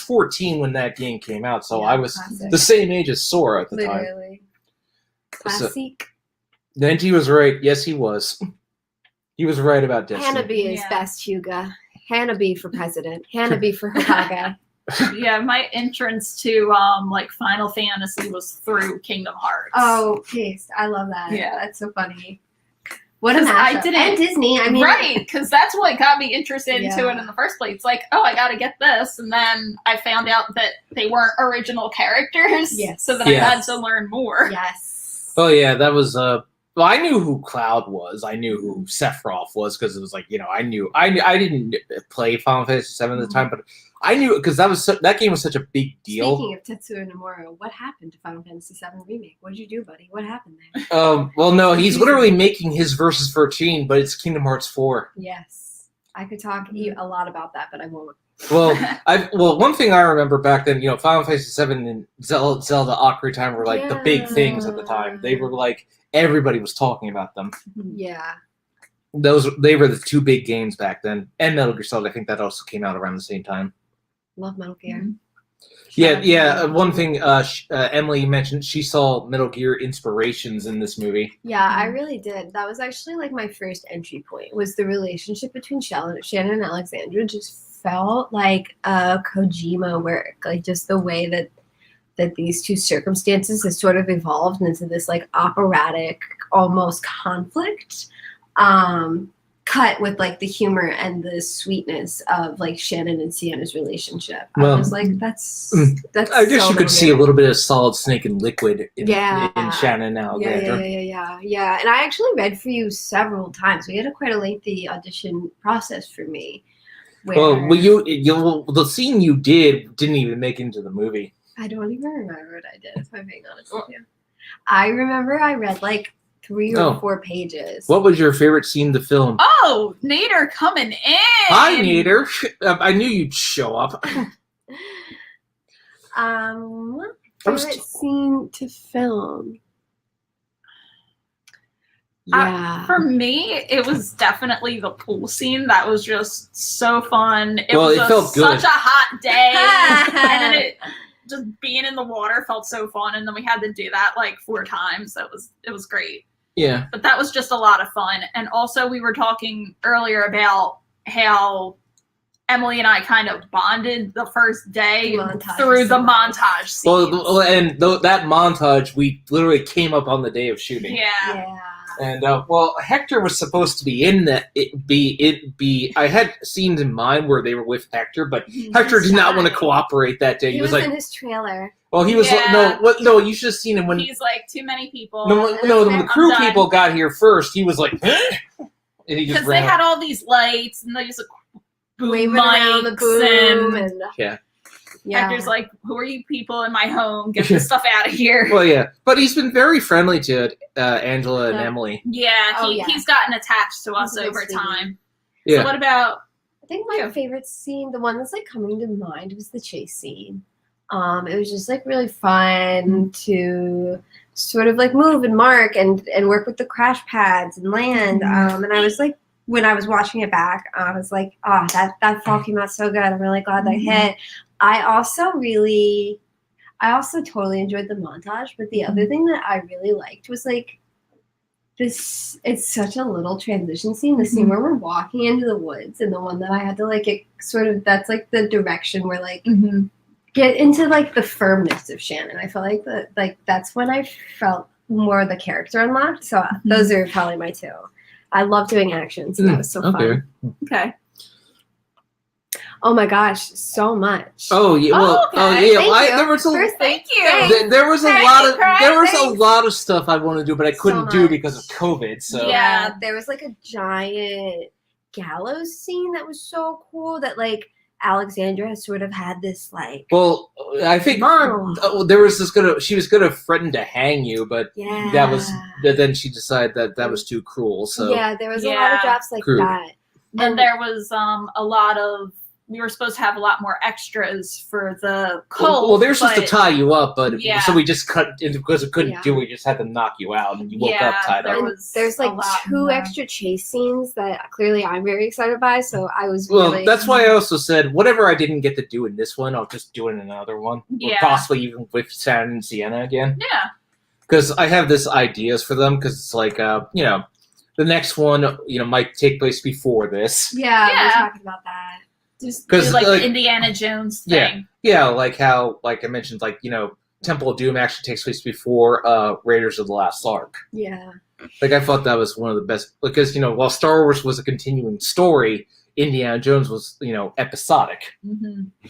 14 when that game came out, so I was classic. the same age as Sora at the time. Literally. Classic. Denji was right. Yes, he was. He was right about Destiny. Hanabi is best, Hyuga. Hanabi for president. Hanabi for Hokage. Yeah, my entrance to like Final Fantasy was through Kingdom Hearts. Oh, taste. I love that. Yeah. That's so funny. What a 'Cause I mashup. didn't- And Disney. I mean, right, because that's what got me interested into Yeah. it in the first place. Like, oh, I gotta get this, and then I found out that they weren't original characters. Yes. So then I had to learn more. Yes. Oh yeah, that was well, I knew who Cloud was. I knew who Sephiroth was because it was like, I didn't play Final Fantasy VII at the time, but I knew because that game was such a big deal. Speaking of Tetsuya Nomura, what happened to Final Fantasy VII Remake? What did you do, buddy? What happened there? Well, no, he's literally making his Versus 13, but it's Kingdom Hearts 4. Yes. I could talk a lot about that, but I won't. Well, one thing I remember back then, Final Fantasy VII and Zelda Ocarina of Time were like the big things at the time. They were like everybody was talking about them. Yeah. They were the two big games back then, and Metal Gear Solid. I think that also came out around the same time. Love Metal Gear. Yeah. One thing Emily mentioned, she saw Metal Gear inspirations in this movie. Yeah, I really did. That was actually like my first entry point. Was the relationship between Shannon and Alexandra just felt like a Kojima work, like just the way that these two circumstances has sort of evolved into this like operatic almost conflict. Cut with like the humor and the sweetness of like Shannon and Sienna's relationship. I was like, that's. I guess you could see a little bit of Solid Snake and Liquid in Shannon now. Yeah. And I actually read for you several times. We had quite a lengthy audition process for me. The scene you didn't even make into the movie. I don't even remember what I did, if I'm being honest with you. I remember I read like 3 or 4 pages. What was your favorite scene in the film? Oh, Nader coming in. Hi, Nader. I knew you'd show up. Favorite scene to film? Yeah. For me, it was definitely the pool scene. That was just so fun. It felt good. Such a hot day. And then just being in the water felt so fun. And then we had to do that like 4 times. It was great. Yeah. But that was just a lot of fun. And also we were talking earlier about how Emily and I kind of bonded the first day Montage through is the so nice. montage scenes. Well, and that montage, we literally came up on the day of shooting. Yeah. And well, Hector was supposed to be in that. I had scenes in mind where they were with Hector, but Hector did not want to cooperate that day. He was like, in his trailer. well, he was no. You should have seen him when He's like, too many people. No, when the crew people got here first, he was like, huh? And he just because they had all these lights and they just waving around the boom and yeah. Hector's like, who are you people in my home? Get this stuff out of here. Well, yeah, but he's been very friendly to Angela and Emily. Yeah, he's gotten attached to us over time. Yeah. So what about? I think my favorite scene, the one that's like coming to mind, was the chase scene. It was just like really fun to sort of like move and mark and work with the crash pads and land. And I was like, when I was watching it back, I was like, oh, that fall came out so good. I'm really glad that hit. I also totally enjoyed the montage, but the other thing that I really liked was like this, it's such a little transition scene, the scene where we're walking into the woods, and the one that I had to like, it sort of, that's like the direction where like, get into like the firmness of Shannon. I felt like that's when I felt more of the character unlocked. So those are probably my two. I love doing action, so that was so fun. Okay. Oh my gosh, so much. Oh yeah, well, there was a thank you. There was a lot of stuff I wanted to do, but I couldn't do because of COVID. So yeah, there was like a giant gallows scene that was so cool that like Alexandra sort of had this like. Well, I think there was this she was gonna threaten to hang you, but then she decided that was too cruel. So yeah, there was a lot of drops like that, and there was a lot of. We were supposed to have a lot more extras for the cold. Well, they were supposed to tie you up, but so we just cut because we couldn't do it. We just had to knock you out, and you woke up tied up. There's like two extra chase scenes that clearly I'm very excited by. So I was that's why I also said whatever I didn't get to do in this one, I'll just do it in another one, or possibly even with Shannon and Sienna again. Yeah, because I have this ideas for them. Because it's like the next one might take place before this. Yeah, we're talking about that. Just do like the Indiana Jones thing. Yeah, like how, like I mentioned, like, Temple of Doom actually takes place before Raiders of the Lost Ark. Yeah. Like, I thought that was one of the best, because, while Star Wars was a continuing story, Indiana Jones was, episodic. Mm-hmm.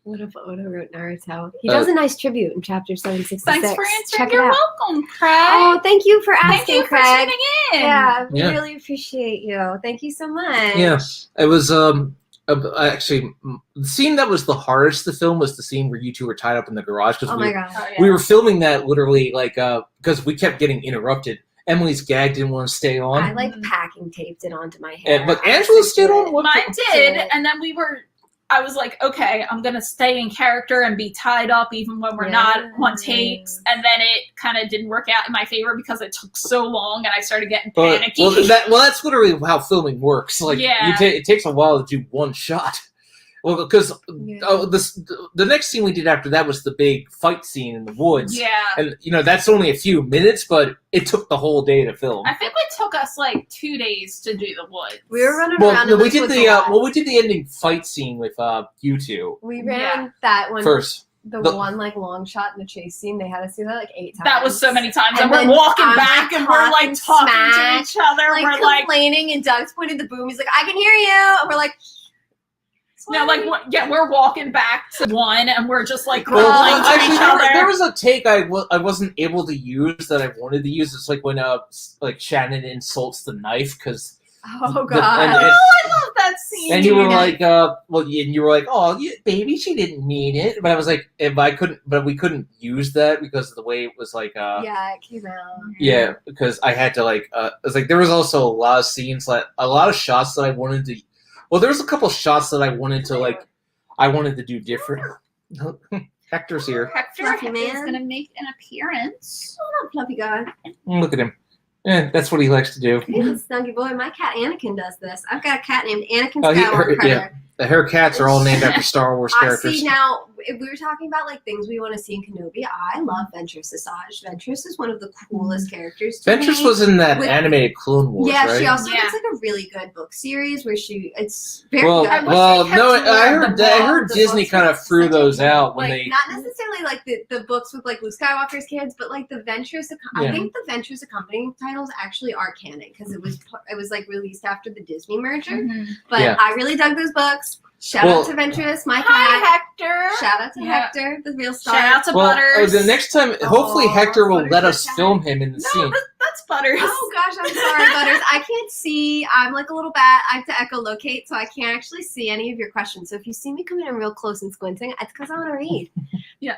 What if Oda wrote Naruto? He does a nice tribute in chapter 766. Thanks for answering. You're welcome, Craig. Oh, thank you for asking, Thank you Craig. for tuning in. Yeah, we really appreciate you. Thank you so much. Yeah, it was, actually, the scene that was the hardest to film was the scene where you two were tied up in the garage. Oh my god! We were filming that literally because we kept getting interrupted. Emily's gag didn't want to stay on. I like packing taped it onto my hair. But Angela stayed on. Mine did, and then I was like, okay, I'm gonna stay in character and be tied up even when we're not on takes. And then it kind of didn't work out in my favor because it took so long, and I started getting panicky. Well, that's literally how filming works. Like, it takes a while to do one shot. Well, because the next scene we did after that was the big fight scene in the woods. Yeah. And, that's only a few minutes, but it took the whole day to film. I think it took us like 2 days to do the woods. We were running around. We did the ending fight scene with you two. We ran that one first. The one like long shot in the chase scene. They had us do that like 8 times. That was so many times, and we're walking back, and we're like talking to each other. Like we're complaining, and Doug's pointing the boom. He's like, "I can hear you," and we're like. No, we're walking back to one, and we're just like calling to each other. There was a take I wasn't able to use that I wanted to use. It's like when Shannon insults the knife because. Oh god! I love that scene. And you were like, "Oh, baby, she didn't mean it." But I was like, we couldn't use that because of the way it was like. Yeah, it came out. Yeah, because I had to it was like there was also a lot of scenes, a lot of shots that I wanted to. Well, there was a couple shots that I wanted to do different. Hector's here. Hector's going to make an appearance. Oh, fluffy guy. Look at him. Yeah, that's what he likes to do. He's a snuggy boy. My cat Anakin does this. I've got a cat named Anakin Skywalker. Her cats are all named after Star Wars I characters. see now. If we were talking about like things we want to see in Kenobi, I love Ventress Asajj. Ventress is one of the coolest characters. To Ventress me. was in that With- animated Clone Wars, Yeah, right? she also Yeah. gets like a really good book series where it's very Well, good. I wish well, they kept no, more I of the heard books. Disney kind of threw Such a those cool- out when like, they. Not necessarily like the books with like Luke Skywalker's kids, but like the Ventress. I Yeah. think the Ventress accompanying titles actually are canon because it was like released after the Disney merger. Mhm. But Yeah. I really dug those books. Shout Well- out to Ventress, my Hi, cat. Hector. Shout out to Yeah. Hector, the real star. Shout out to Well, Butters. the next time, hopefully Aw, Hector will Butters let the us cat. film him in the No, scene. that's Butters. Oh gosh, I'm sorry, Butters. I can't see. I'm like a little bat. I have to echolocate, so I can't actually see any of your questions. So if you see me coming in real close and squinting, it's because I want to read. Yeah.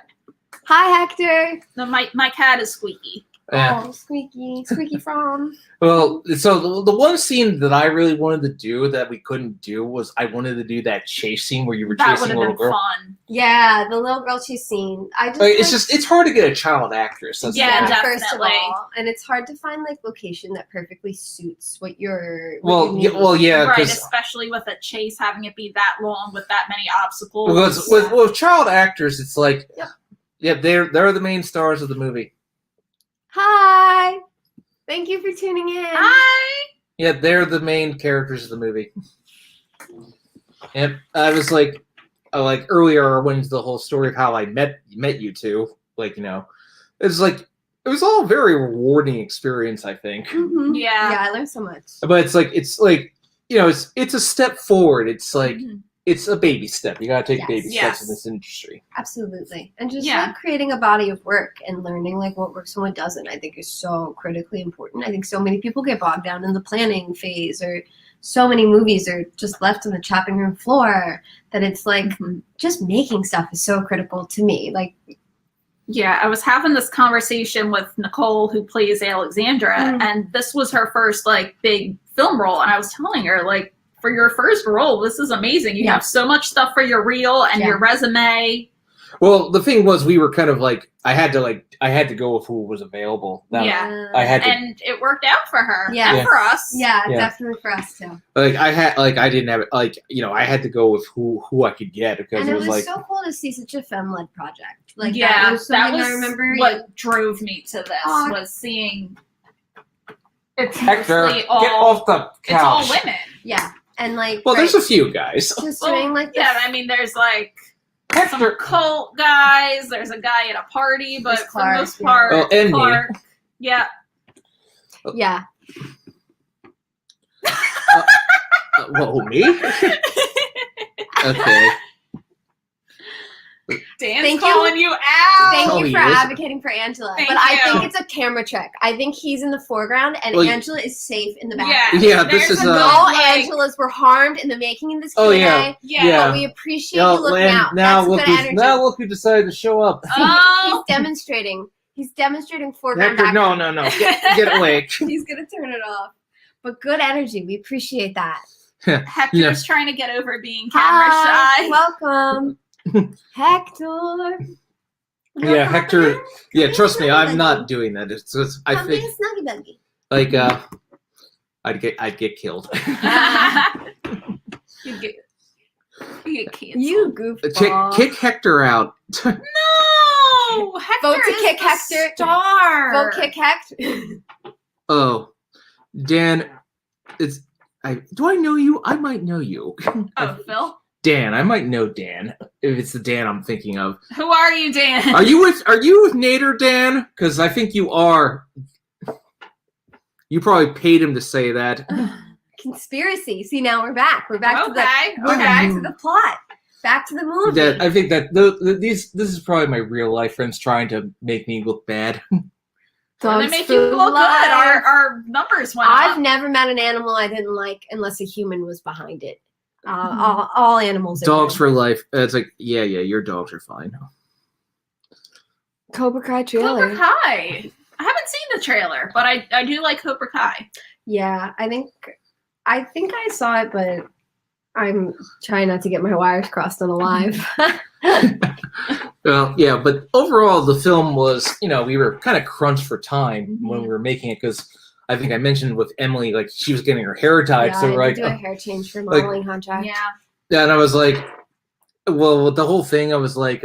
Hi, Hector. No, my cat is Squeaky. Yeah. Oh, squeaky from. Well, so the one scene that I really wanted to do that we couldn't do was I wanted to do that chase scene where you were That would chasing a have little been girl. fun. Yeah, the little girl she's seen. I just Like, it's hard to get a child actress. That's Yeah, the thing. first of definitely. all, and it's hard to find like location that perfectly suits what you're. Well, yeah, Right, because especially with a chase having it be that long with that many obstacles. with child actors, it's like, Yep. yeah, they're the main stars of the movie. Hi. Thank you for tuning in. Hi. Yeah, they're the main characters of the movie. And I was like earlier when the whole story of how I met you two, like, it's like it was all a very rewarding experience, I think. Mhm. Yeah. Yeah, I learned so much. But it's like it's a step forward. It's like Mhm. it's a baby step. You gotta take Yes. baby Yes. steps in this industry. Absolutely. And just Yeah. like creating a body of work and learning like what works and what doesn't, I think is so critically important. I think so many people get bogged down in the planning phase, or so many movies are just left on the chopping room floor that it's like Mhm. just making stuff is so critical to me. Like, Yeah, I was having this conversation with Nicole, who plays Alexandra, Mm. and this was her first like big film role, and I was telling her like, for your first role, this is amazing. You Yeah. have so much stuff for your reel and Yeah. your resume. Well, the thing was, we were kind of like I had to go with who was available. That- Yeah. I had to And it worked out for her Yeah. and Yeah. for us. yeah, Yeah. definitely for us too. I didn't have I had to go with who I could get because And it it was was like so cool to see such a femme-led project. Like, yeah, that was something I remember. what drove me to this Aw. was seeing it's Hector, mostly get all off the it's all couch. women. Yeah, and like, Well, there's a right, few guys. just Well, doing like yeah, this. I mean, there's like some Hector, cult guys. There's a guy at a party, but There's for the Clark, most yeah. part, Oh, and me. Clark. Yeah. Yeah, me? Okay. Dan's Thank you. calling you out. thank Oh, you he for is. advocating for Angela. Thank but I you. think it's a camera trick. I think he's in the foreground and Well, Angela is safe in the Yeah. background. Yeah, this There's is, a uh, good, No like- Angelas were harmed in the making of this Q&A. Oh, yeah. Yeah. But we appreciate you looking out. now That's look good who's energy. now look who decided to show up. Oh. He's demonstrating. He's demonstrating foreground. Hector, no, background. no. Get away. He's gonna turn it off. But good energy. We appreciate that. Hector's Yeah. trying to get over being camera Hi, shy. welcome, Hector. Yeah, Hector. Yeah, trust me, I'm not doing that. I Come be think a snuggy buggy. like I'd get killed. you get canceled. You goofball. Kick Hector out. No, Hector Vote to is kick the Hector. star. Go kick Hector. Oh, Dan, do I know you? I might know you. Oh, Phil. Dan, I might know Dan if it's the Dan I'm thinking of. Who are you, Dan? Are you with Nader, Dan? Because I think you are. You probably paid him to say that. Conspiracy. See, now we're back. We're back to Okay. the. We're back to the plot. Back to the movie. That I think that this is probably my real life friends trying to make me look bad. Well, they Dogs make you for look life. good. Our numbers went I've up. never met an animal I didn't like unless a human was behind it. All animals are Dogs good. for life. It's like yeah, your dogs are fine. Cobra Kai trailer. Cobra Kai. I haven't seen the trailer, but I do like Cobra Kai. Yeah, I think I saw it, but I'm trying not to get my wires crossed on a live. Well, yeah, but overall, the film was, we were kind of crunched for time when we were making it because I think I mentioned with Emily, like she was getting her hair dyed, Yeah, so I we're did like, do a hair change for modeling contract. Yeah. Yeah, and I was like, well, with the whole thing, I was like,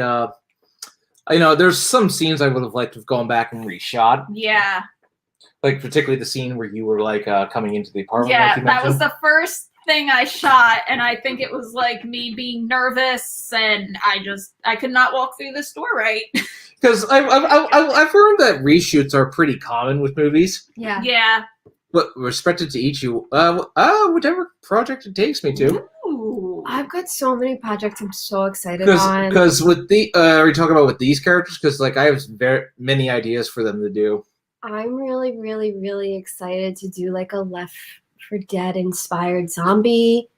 there's some scenes I would have liked to have gone back and reshot. Yeah. Like particularly the scene where you were like coming into the apartment. Yeah, like you that was mentioned. the first thing I shot, and I think it was like me being nervous, and I could not walk through the store right. Because I've heard that reshoots are pretty common with movies. Yeah. Yeah. But respected to each you, whatever project it takes me to. Ooh. I've got so many projects I'm so excited on. Because with the are we talking about with these characters? Because like I have very many ideas for them to do. I'm really, really, really excited to do like a Left 4 Dead inspired zombie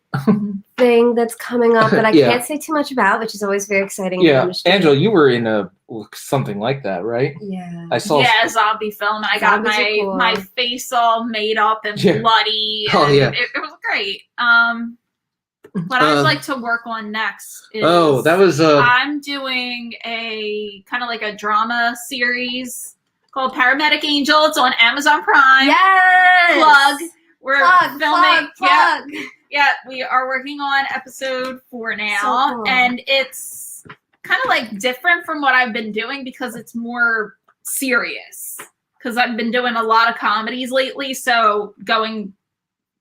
thing that's coming up that I Yeah. can't say too much about, which is always very exciting. Yeah, Angela, you were in something like that, right? Yeah. I saw. Yeah, zombie film. I got Zombies are cool. my face all made up and Yeah. bloody. Oh, and yeah. It was great. What I'd like to work on next is that was I'm doing a kind of like a drama series called Paramedic Angel. It's on Amazon Prime. Yes. Plug. We're filming. Plug. Yeah, we are working on episode 4 now, So cool. and it's kind of like different from what I've been doing because it's more serious. Because I've been doing a lot of comedies lately, so doing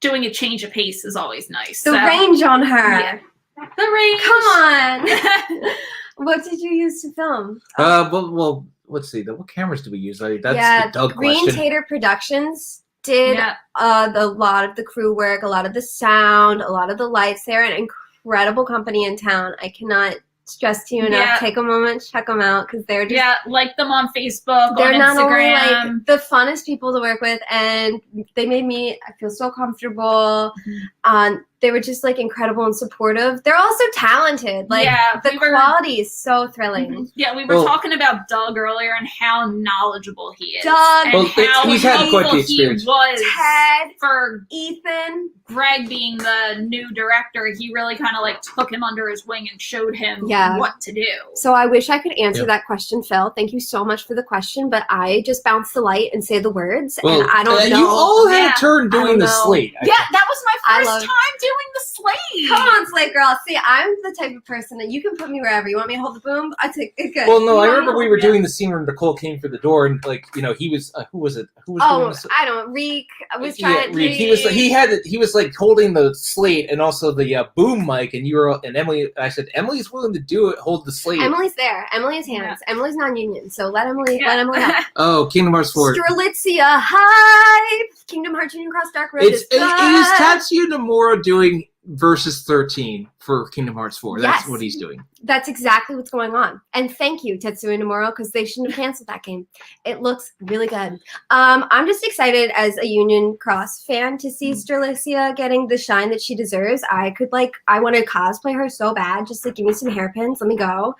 a change of pace is always nice. The range on her. Yeah. The range. Come on. What did you use to film? well, let's see. What cameras do we use? That's the Doug Green question. Tater Productions did Yeah. a lot of the crew work, a lot of the sound, a lot of the lights. They're an incredible company in town. I cannot stress to you enough. Yeah. Take a moment, check them out because they're just Like them on Facebook, they're on not only Instagram. like the funnest people to work with, and they made me I feel so comfortable. They were just like incredible and supportive. They're also talented. Like Yeah, the we were- quality is so thrilling. Yeah, we were Well- talking about Doug earlier and how knowledgeable he is. Doug. And Well, how he's had quite the helpful experience. he was Ted, for Ethan. Greg being the new director. He really kind of like took him under his wing and showed him Yeah. what to do. So I wish I could answer Yeah. that question, Phil. Thank you so much for the question, but I just bounce the light and say the words, Well, and I don't know. you all had Yeah. a turn I doing don't the know. slate. Yeah, that was my I first love- time doing the slate. Come on, Slate Girl. See, I'm the type of person that you can put me wherever. You want me to hold the boom? I take it. Good. Well, no, You I want me remember to we hold were it? doing the scene where Nicole came for the door, and like he was who was it? Who was doing Oh, this? I don't. Reek. I was trying. Reed. He was like holding the slate and also the boom mic, and you were and Emily. I said Emily's willing to do it. Hold the slate. Emily's there. Emily's hands. Emily's non-union, so let Emily. Yeah. Let Emily help. Oh, Kingdom Hearts 4. Strelitzia hype. Kingdom Hearts Union Cross Dark Road It is is good. Tatsuya Nomura doing versus 13 for Kingdom Hearts 4. That's Yes. what he's doing. That's exactly what's going on. And thank you, Tetsuya Nomura, because they shouldn't have canceled that game. It looks really good. I'm just excited as a Union Cross fan to see Strelitzia getting the shine that she deserves. I want to cosplay her so bad. Just like give me some hairpins. Let me go.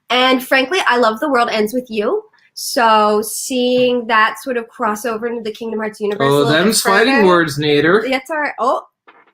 And frankly, I love The World Ends With You. So seeing that sort of crossover into the Kingdom Hearts universe. a Oh, little bit them's fighting further- words, Nader. That's all right. Oh,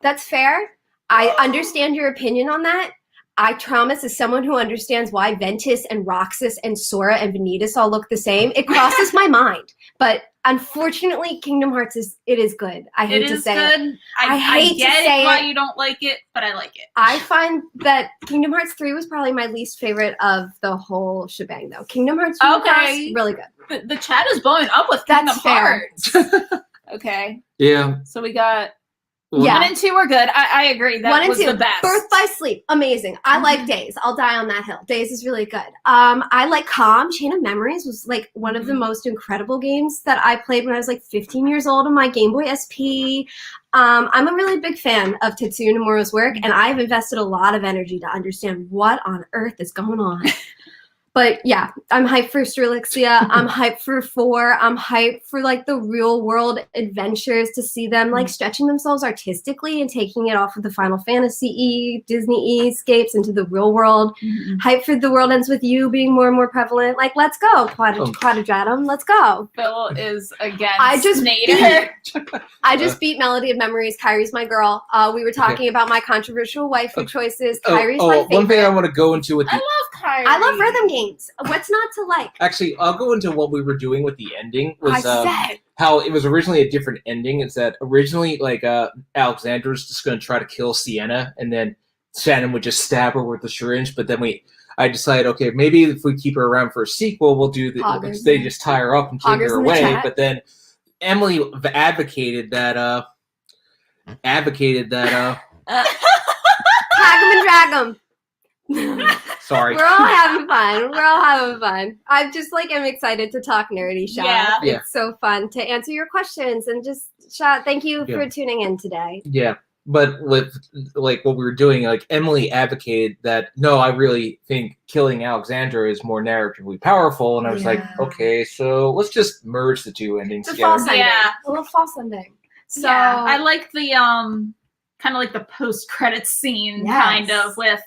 that's fair. I understand your opinion on that. I promise, as someone who understands why Ventus and Roxas and Sora and Vanitas all look the same, it crosses my mind. But unfortunately, Kingdom Hearts is good. I hate It to is say good. it. I hate to get say it why it. you don't like it, but I like it. I find that Kingdom Hearts 3 was probably my least favorite of the whole shebang, though. Kingdom Hearts Union Okay. Cross, really good. The chat is blowing up with That's Kingdom fair. Hearts. Okay, Yeah. so we got Yeah. 1 and 2 were good. I agree. That 1 and was 2. the best. Birth by Sleep, amazing. I like Days. I'll die on that hill. Days is really good. I like Calm. Chain of Memories was like one of the most incredible games that I played when I was like 15 years old on my Game Boy SP. I'm a really big fan of Tetsuya Nomura's work, and I've invested a lot of energy to understand what on earth is going on. But yeah, I'm hyped for Strelixia. I'm hyped for 4. I'm hyped for like the real world adventures to see them like stretching themselves artistically and taking it off of the Final Fantasy Disney escapes into the real world. Hyped for The World Ends With You being more and more prevalent. Like, let's go, Quadratum. Let's go. Phil is against I just Nader. I just beat Melody of Memories. Kyrie's my girl. We were talking about my controversial waifu choices. Kyrie's my favorite. One thing I want to go into with I the love Kyrie. I love rhythm games. What's not to like? actually, I'll go into what we were doing with the ending. Was I said how it was originally a different ending. It's that originally like Alexander's just going to try to kill Sienna, and then Shannon would just stab her with the syringe. But then I decided, okay, maybe if we keep her around for a sequel, we'll do Poggers. they just tie her up and take Poggers her in the away. chat. But then Emily advocated that Tag 'em and drag 'em. sorry. We're all having fun. I'm just like, I'm excited to talk nerdy, Sean. Yeah. Yeah. It's so fun to answer your questions and just, Sean, thank you for tuning in today. Yeah. But with like what we were doing, like Emily advocated that no, I really think killing Alexandra is more narratively powerful, and I was like, okay, so let's just merge the two endings It's a together. false ending. Yeah. A little false ending. So yeah, I like the kind of like the post-credits scene, kind of with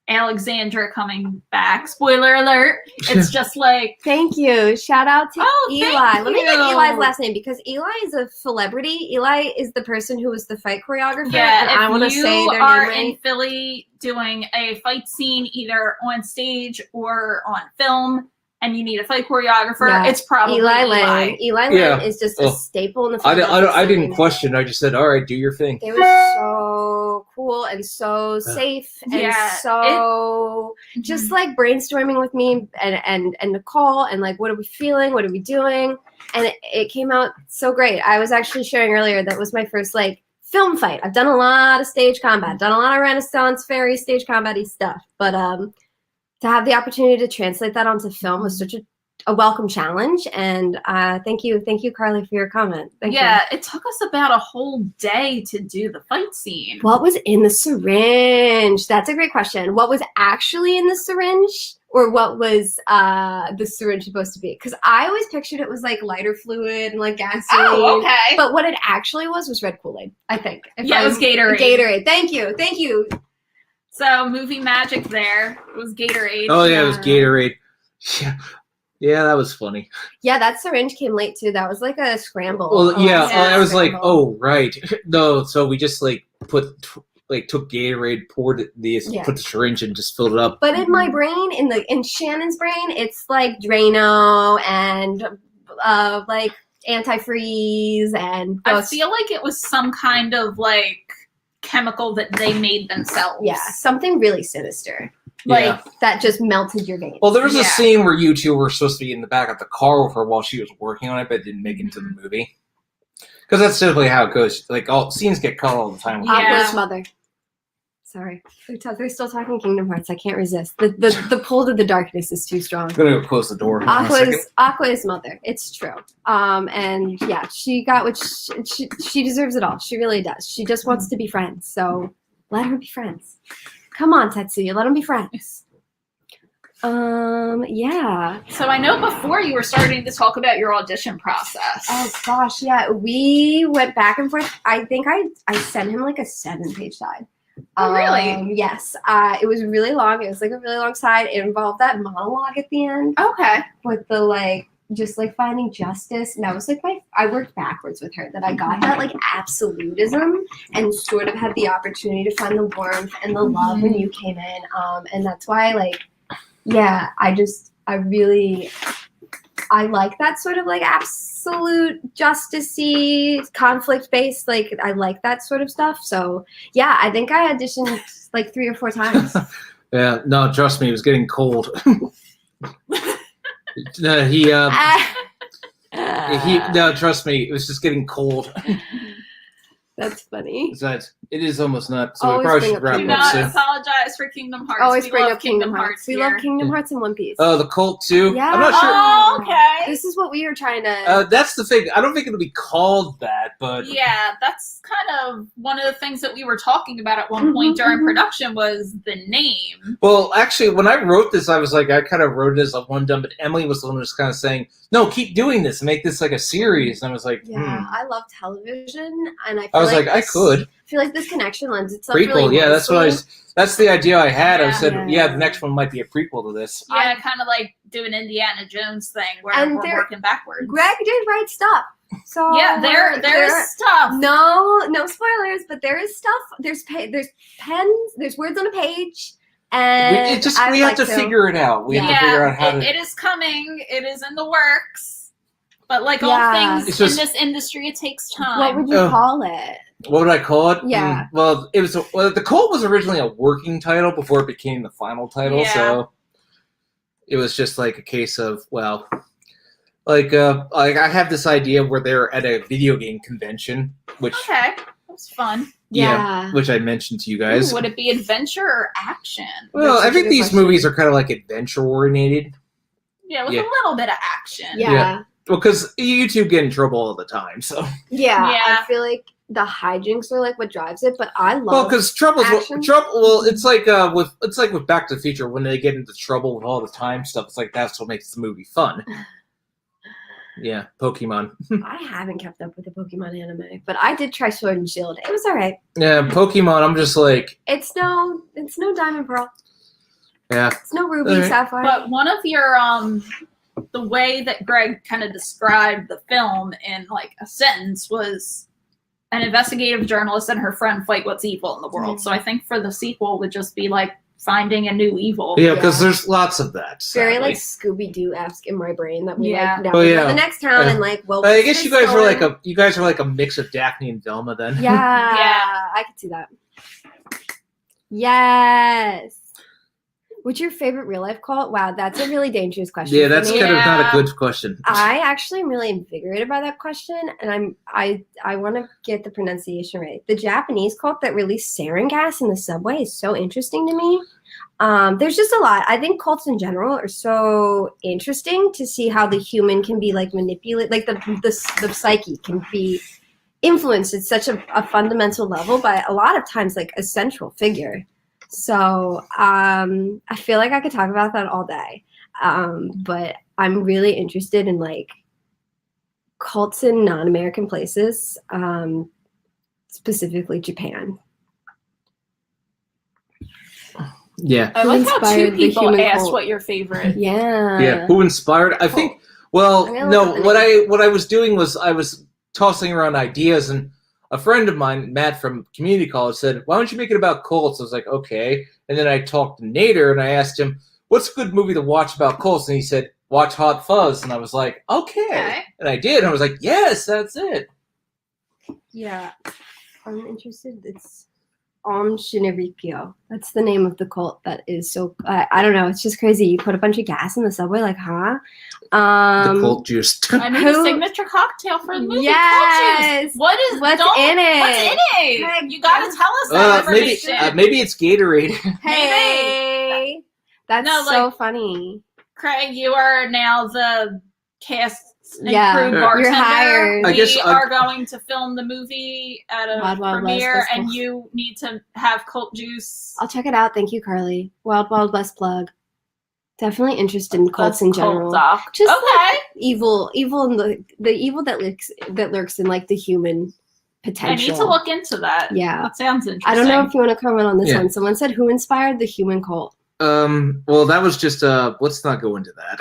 Alexandra coming back. Spoiler alert! It's just like thank you. Shout out to Eli. Let me get you. Eli's last name because Eli is a celebrity. Eli is the person who was the fight choreographer. yeah. and If I want to you say their are name right. in Philly doing a fight scene either on stage or on film, and you need a fight choreographer, it's probably Eli Eli. Lane. Eli Lane is just a staple in the film. I didn't question. I just said, all right, do your thing. They were so cool and so safe and so just like brainstorming with me and Nicole and like, what are we feeling? What are we doing? And it came out so great. I was actually sharing earlier that was my first like film fight. I've done a lot of stage combat, done a lot of Renaissance fairy stage combat-y stuff, but to have the opportunity to translate that onto film was such a welcome challenge. And thank you, Carly, for your comment. Thank you. It took us about a whole day to do the fight scene. What was in the syringe? That's a great question. What was actually in the syringe? Or what was the syringe supposed to be? Because I always pictured it was like lighter fluid and like gasoline. Oh, okay. But what it actually was red Kool-Aid, I think. It was Gatorade. Gatorade. Thank you. So movie magic there. It was Gatorade. Oh yeah, it was Gatorade. Yeah, that was funny. Yeah, that syringe came late too. That was like a scramble. Well, I was like, scramble. oh right, no. So we just like took Gatorade, poured put the syringe and just filled it up. But in my brain, in Shannon's brain, it's like Drano and like antifreeze and. I feel like it was some kind of like chemical that they made themselves. Yeah, something really sinister. Like that just melted your veins. Well, there was a scene where you two were supposed to be in the back of the car with her while she was working on it, but it didn't make it into the movie. Because that's typically how it goes. Like all scenes get cut all the time. Aqua's mother. Sorry, they're still talking Kingdom Hearts. I can't resist. The pull to the darkness is too strong. I'm gonna go close the door. Aqua's mother. It's true. And yeah, she got what she deserves it all. She really does. She just wants to be friends. So let her be friends. Come on, Tetsuya, let them be friends. Yeah. So I know before you were starting to talk about your audition process. Oh gosh, yeah. We went back and forth. I think I sent him like a 7-page side. Oh, really? Yes. It was really long. It was like a really long side. It involved that monologue at the end. Okay. With the like just like finding justice. And that was like I worked backwards with her, that I got that like absolutism and sort of had the opportunity to find the warmth and the love when you came in. And that's why like, yeah, I like that sort of like absolute justice-y, conflict-based, like I like that sort of stuff. So yeah, I think I auditioned like 3 or 4 times. Yeah, no, trust me, it was getting cold. No, trust me, it was just getting cold. That's funny. Besides, it is almost not, so Always we probably bring should up wrap Do up not soon. apologize for Kingdom Hearts. Always we bring love up Kingdom Hearts. We love here. Kingdom Hearts and One Piece. Oh, the cult too? Yeah. I'm not sure. Oh, okay. This is what we were trying to. That's the thing. I don't think it'll be called that, but Yeah, that's kind of one of the things that we were talking about at one point during production was the name. well, actually, when I wrote this, I was like, I kind of wrote it as a one dumb, but Emily was the one who was kind of saying, "No, keep doing this, make this like a series." And I was like, Yeah, I love television, and I was like, I could. I feel like this connection lends itself Prequel, really yeah, that's nicely. what that's the idea I had. I said, Yeah. the next one might be a prequel to this. Yeah, kind of like do an Indiana Jones thing where And we're there- working backwards. Greg did write stuff. So Yeah, there's stuff. no spoilers, but there is stuff. There's pens. There's words on a page, and We have to figure it out. We have to figure out how to. It is coming. It is in the works. But like all Yeah. things It's just- in this industry, it takes time. What would you call it? What would I call it? Yeah. Well, the cult was originally a working title before it became the final title, Yeah. so it was just like a case of like I have this idea where they're at a video game convention, which Okay, that was fun. Yeah. which I mentioned to you guys. Ooh, would it be adventure or action? Well, That's I such a think good these question. movies are kind of like adventure oriented. Yeah, with Yeah. a little bit of action. Yeah. Well, because YouTube get in trouble all the time, so. Yeah. Yeah. I feel like the hijinks are like what drives it, but I love. Well, because trouble. action. Well, it's like with Back to the Future when they get into trouble with all the time stuff. It's like that's what makes the movie fun. Yeah, Pokemon. I haven't kept up with the Pokemon anime, but I did try Sword and Shield. It was all right. Yeah, Pokemon. I'm just like, It's no Diamond Pearl. yeah. It's no Ruby All right. Sapphire. But one of your the way that Greg kind of described the film in like a sentence was an investigative journalist and her friend fight what's evil in the world. Mhm. So I think for the sequel would just be like finding a new evil. Yeah, because Yeah. there's lots of that. Very sadly. like Scooby Doo-esque in my brain that we Yeah. like now Oh, we go yeah. to the next town Yeah. and like well I what's guess this you guys going? are like a mix of Daphne and Velma then. Yeah, Yeah. I could see that. Yes. What's your favorite real life cult? Wow, that's a really dangerous question. Yeah, for that's me. kind of not a Yeah. good question. I actually am really invigorated by that question, and I want to get the pronunciation right. The Japanese cult that released sarin gas in the subway is so interesting to me. There's just a lot. I think cults in general are so interesting to see how the human can be like manipulated, like the psyche can be influenced at such a fundamental level by a lot of times like a central figure. So I feel like I could talk about that all day. But I'm really interested in like cults in non-American places, specifically Japan. Yeah. I Who like how two inspired the people human asked cult? what your favorite. Yeah. Yeah. Who inspired? I think. Well, I'm gonna no. look up the What I was doing was I was tossing around ideas, and a friend of mine, Matt from community college, said, "Why don't you make it about cults?" I was like, "Okay." And then I talked to Nader, and I asked him, "What's a good movie to watch about cults?" And he said, "Watch Hot Fuzz." And I was like, "Okay." Okay. And I did. And I was like, "Yes, that's it." Yeah. I'm interested. It's Shinrikyo. That's the name of the cult that is so I don't know, it's just crazy. You put a bunch of gas in the subway, like, huh? The cult juice. I need Who- a signature cocktail for the movie. Yes. Cult juice. What's in it? What's in it? Craig, you gotta tell us that maybe information. maybe it's Gatorade. Hey, that's No, so like- funny. Craig, you are now the cast and Yeah, crew you're bartender. hired. I guess We I- are going to film the movie at a Wild Wild West premiere, Festival. and you need to have cult juice. I'll check it out. Thank you, Carly. Wild Wild West plug. Definitely interested in cults in general. Doc. Just okay. Evil in the evil that lurks in like the human I potential. need to look into that. Yeah. That sounds interesting. I don't know if you want to comment on this Yeah. one. Someone said, "Who inspired the human cult?" Well, that was just let's not go into that.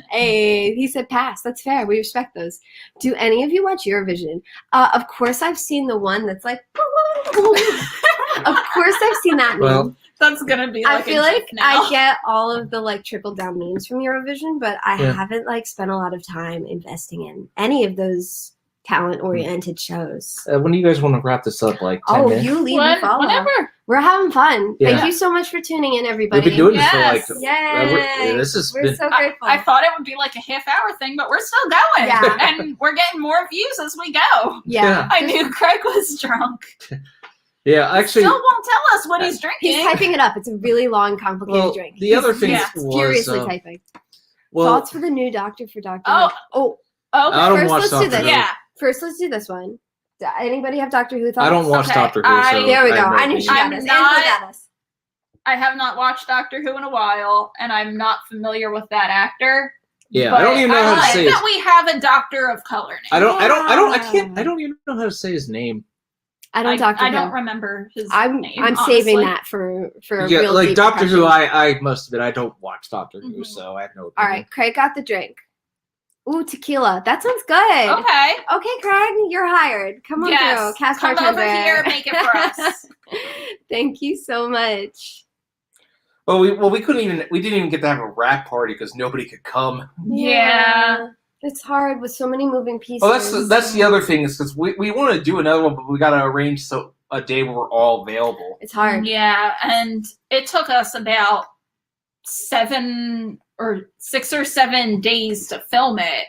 Hey, he said pass. That's fair. We respect those. Do any of you watch Eurovision? Of course, I've seen the one that's like. Of course, I've seen that meme. Well, That's gonna be I like feel a like GIF now. I get all of the like trickle down memes from Eurovision, but I Yeah. haven't like spent a lot of time investing in any of those talent oriented shows. when do you guys want to wrap this up? Like 10 Oh, minutes? you leave and follow. Whenever. We're having fun. Yeah. Thank you so much for tuning in, everybody. We've been doing this for Yes. like. Yay! This has We're been. so grateful. I thought it would be like a half-hour thing, but we're still going. Yeah. And we're getting more views as we go. yeah. I knew Craig was drunk. Yeah, actually. Still won't tell us what he's drinking. He's typing it up. It's a really long, complicated Well, drink. the other thing yeah, was. furiously typing. Well, Thoughts for the new Doctor for Doctor Oh. Who. Okay. I don't first watch let's do Doctor this. Who. Yeah. First, let's do this one. Anybody have Doctor Who thoughts? I don't watch Okay, Doctor Who. So There we go. have no I knew she opinion. got I'm us. not- Angela got us. I have not watched Doctor Who in a while, and I'm not familiar with that actor. Yeah, but I don't even know how to like say. that we have a Doctor of Color now. I Yeah. don't even know how to say his name. I don't Doctor I Who. don't remember his I'm name. saving honestly. that for a Yeah, real like deep Doctor Who. discussion. I must admit I don't watch Doctor Who, Mhm. so I have no. All Opinion. right, Craig got the drink. Ooh, tequila. That sounds good. Okay. Okay, Craig, you're hired. Come on Yes. through. Cast Come bartender. over here, make it for us. Thank you so much. Well, we didn't even get to have a rap party because nobody could come. Yeah. It's hard with so many moving pieces. Well, that's the other thing is because we want to do another one, but we got to arrange a day where we're all available. It's hard. Yeah, and it took us about 6 or 7 days to film it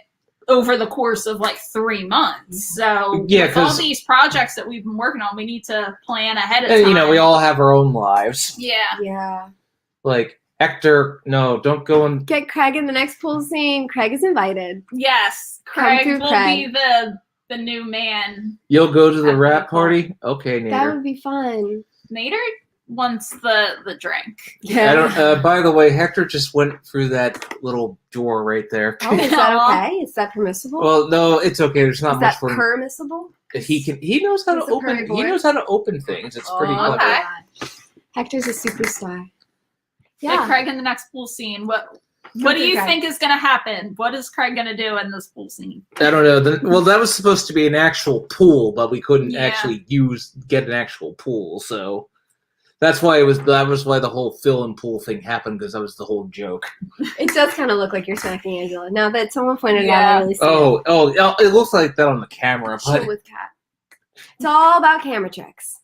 over the course of like 3 months. So with all these projects that we've been working on, we need to plan ahead of time. You know, we all have our own lives. Yeah. Yeah. Like Hector, no, don't go and get Craig in the next pool scene. Craig is invited. Yes, Craig will be the new man. You'll go to the rap party? Okay, Nader. That would be fun. Nader wants the drink. Yeah. I don't. By the way, Hector just went through that little door right there. Oh, is that okay? Is that permissible? Well, no, it's okay. There's not much for him. Permissible? He knows how to open. He knows how to open things. It's pretty clever. Okay. Hector's a superstar. Yeah. Get Craig in the next pool scene. What do you think is going to happen? What is Craig going to do in this pool scene? I don't know. Well, that was supposed to be an actual pool, but we couldn't actually get an actual pool, so that was why the whole fill and pool thing happened, because that was the whole joke. It does kind of look like you're smacking Angela. Now that someone pointed it out, I really see it. It looks like that on the camera. But chill with Cat. It's all about camera tricks.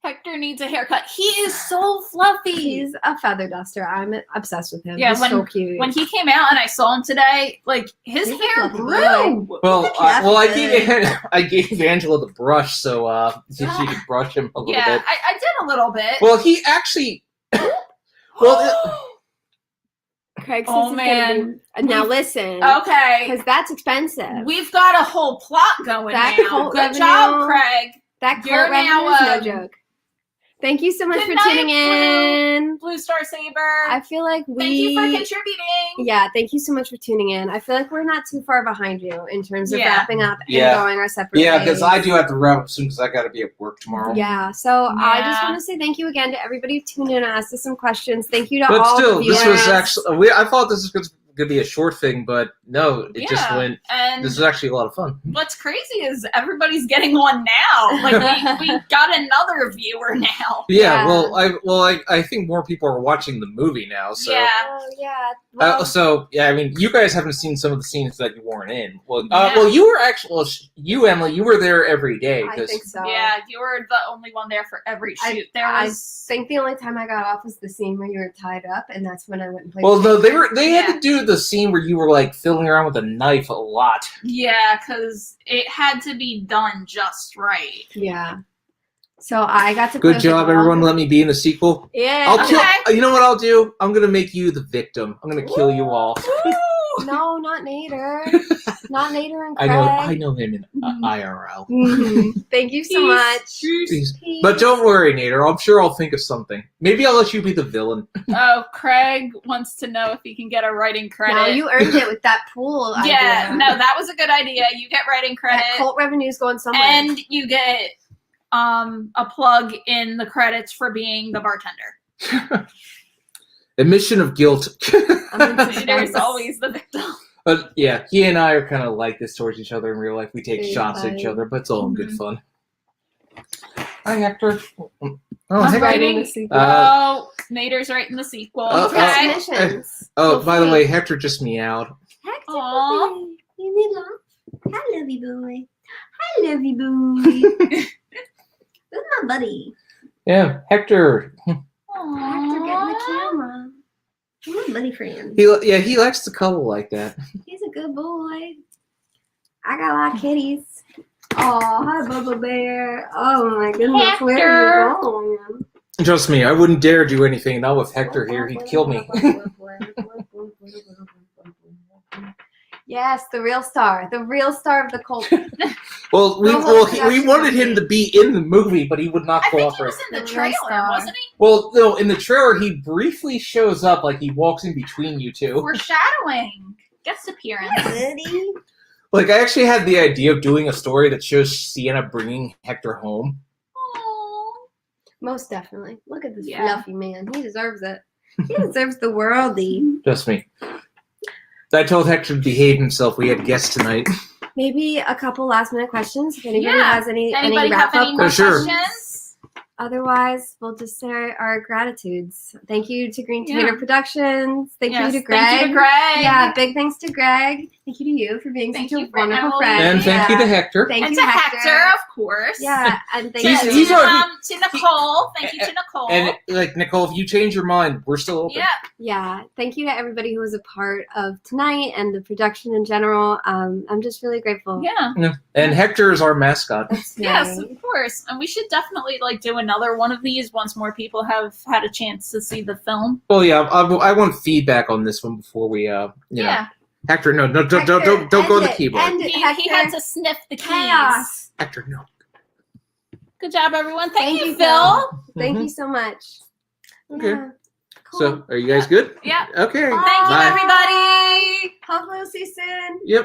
Hector needs a haircut. He is so fluffy. He's a feather duster. I'm obsessed with him. Yeah, he's so cute. When he came out and I saw him today, like his hair grew. Well, I gave Angela the brush so she could brush him a little bit. Yeah, I did a little bit. Well, he actually. Craig says now listen. Okay. Because that's expensive. We've got a whole plot going now. Good job, Craig. That cult revenue is no joke. Thank you so much for tuning in. Blue Star Saber. I feel like Thank you for contributing. Yeah, thank you so much for tuning in. I feel like we're not too far behind you in terms of wrapping up and going our separate ways. Yeah, because I do have to wrap up soon because I got to be at work tomorrow. Yeah, so I just want to say thank you again to everybody who tuned in and asked us some questions. Thank you to all the viewers. This was actually, I thought this was going to be a short thing, but no, it just went. And this is actually a lot of fun. What's crazy is everybody's getting one now. Like we got another viewer now. Yeah, I think more people are watching the movie now. So I mean, you guys haven't seen some of the scenes that you weren't in. Well, you were actually Emily, you were there every day. I think so. Yeah, you were the only one there for every shoot. I think the only time I got off was the scene where you were tied up, and that's when I went and played. Well, no, they had to do the scene where you were like fiddling around with a knife a lot. Yeah, because it had to be done just right. Yeah. So I got to. Good job, everyone. Let me be in the sequel. Yeah. You know what I'll do? I'm gonna make you the victim. I'm gonna kill you all. No, not Nader. Not Nader and Craig. I know him in IRL. Mm-hmm. Thank you so much. Peace. But don't worry, Nader. I'm sure I'll think of something. Maybe I'll let you be the villain. Oh, Craig wants to know if he can get a writing credit. No, you earned it with that pool idea. Yeah, no, that was a good idea. You get writing credit. That cult revenue's going somewhere. And you get a plug in the credits for being the bartender. Admission of guilt. There's always the victim. But yeah, he and I are kind of like this towards each other in real life. We take shots at each other, but it's all in good fun. Hi, Hector. I'm writing the sequel. Nader's writing the sequel. Okay. By the way, Hector just meowed. Hector, you need love? I love you, boy. I love you, boy. This is my buddy. Yeah, Hector. Hector, get in the camera. He's my buddy friend. He likes to cuddle like that. He's a good boy. I got a lot of kitties. Oh, hi, Bubba Bear. Oh my goodness, Hector. where are you going? Trust me, I wouldn't dare do anything. Not with Hector here, he'd kill me. Yes, the real star of the cult. Well, we wanted him to be in the movie, but he would not cooperate. I think he was in the trailer, wasn't he? Well, no, in the trailer, he briefly shows up, like he walks in between you two. Foreshadowing. Guest appearance. Like, I actually had the idea of doing a story that shows Sienna bringing Hector home. Aww. Most definitely. Look at this fluffy man. He deserves it. He deserves the worldie. Trust me. I told Hector to behave himself. We had guests tonight. Maybe a couple last minute questions. If anybody has any wrap up questions. otherwise, we'll just say our gratitudes. Thank you to Green Yeah. Tomato Productions. Thank Yes, you to Greg. Thank you to Greg. Yeah, big thanks to Greg. Thank you to you for being Thank such you a for wonderful Emily. friend. And thank you to Hector. Thank And you, to Hector, of course. Yeah, and thank He's- you. he's our- To Nicole. Thank you to Nicole. And like Nicole, if you change your mind, we're still open. yeah. Yeah, thank you to everybody who was a part of tonight and the production in general. I'm just really grateful. Yeah. Yeah. And Hector is our mascot. That's Yes, right. of course. And we should definitely like do another one of these once more people have had a chance to see the film. Well, yeah, I want feedback on this one before we, you Yeah. know. Hector, no, don't Hector, go on end the it, keyboard. end it, He Hector. had to sniff the keys. Chaos. Hector, no. Good job, everyone. Thank you, you, Phil. Thank Mhm. you so much. Okay. Yeah. Cool. So, are you guys good? Yeah. Okay. Thank you, Bye. everybody. Hopefully we'll see you soon. Yep.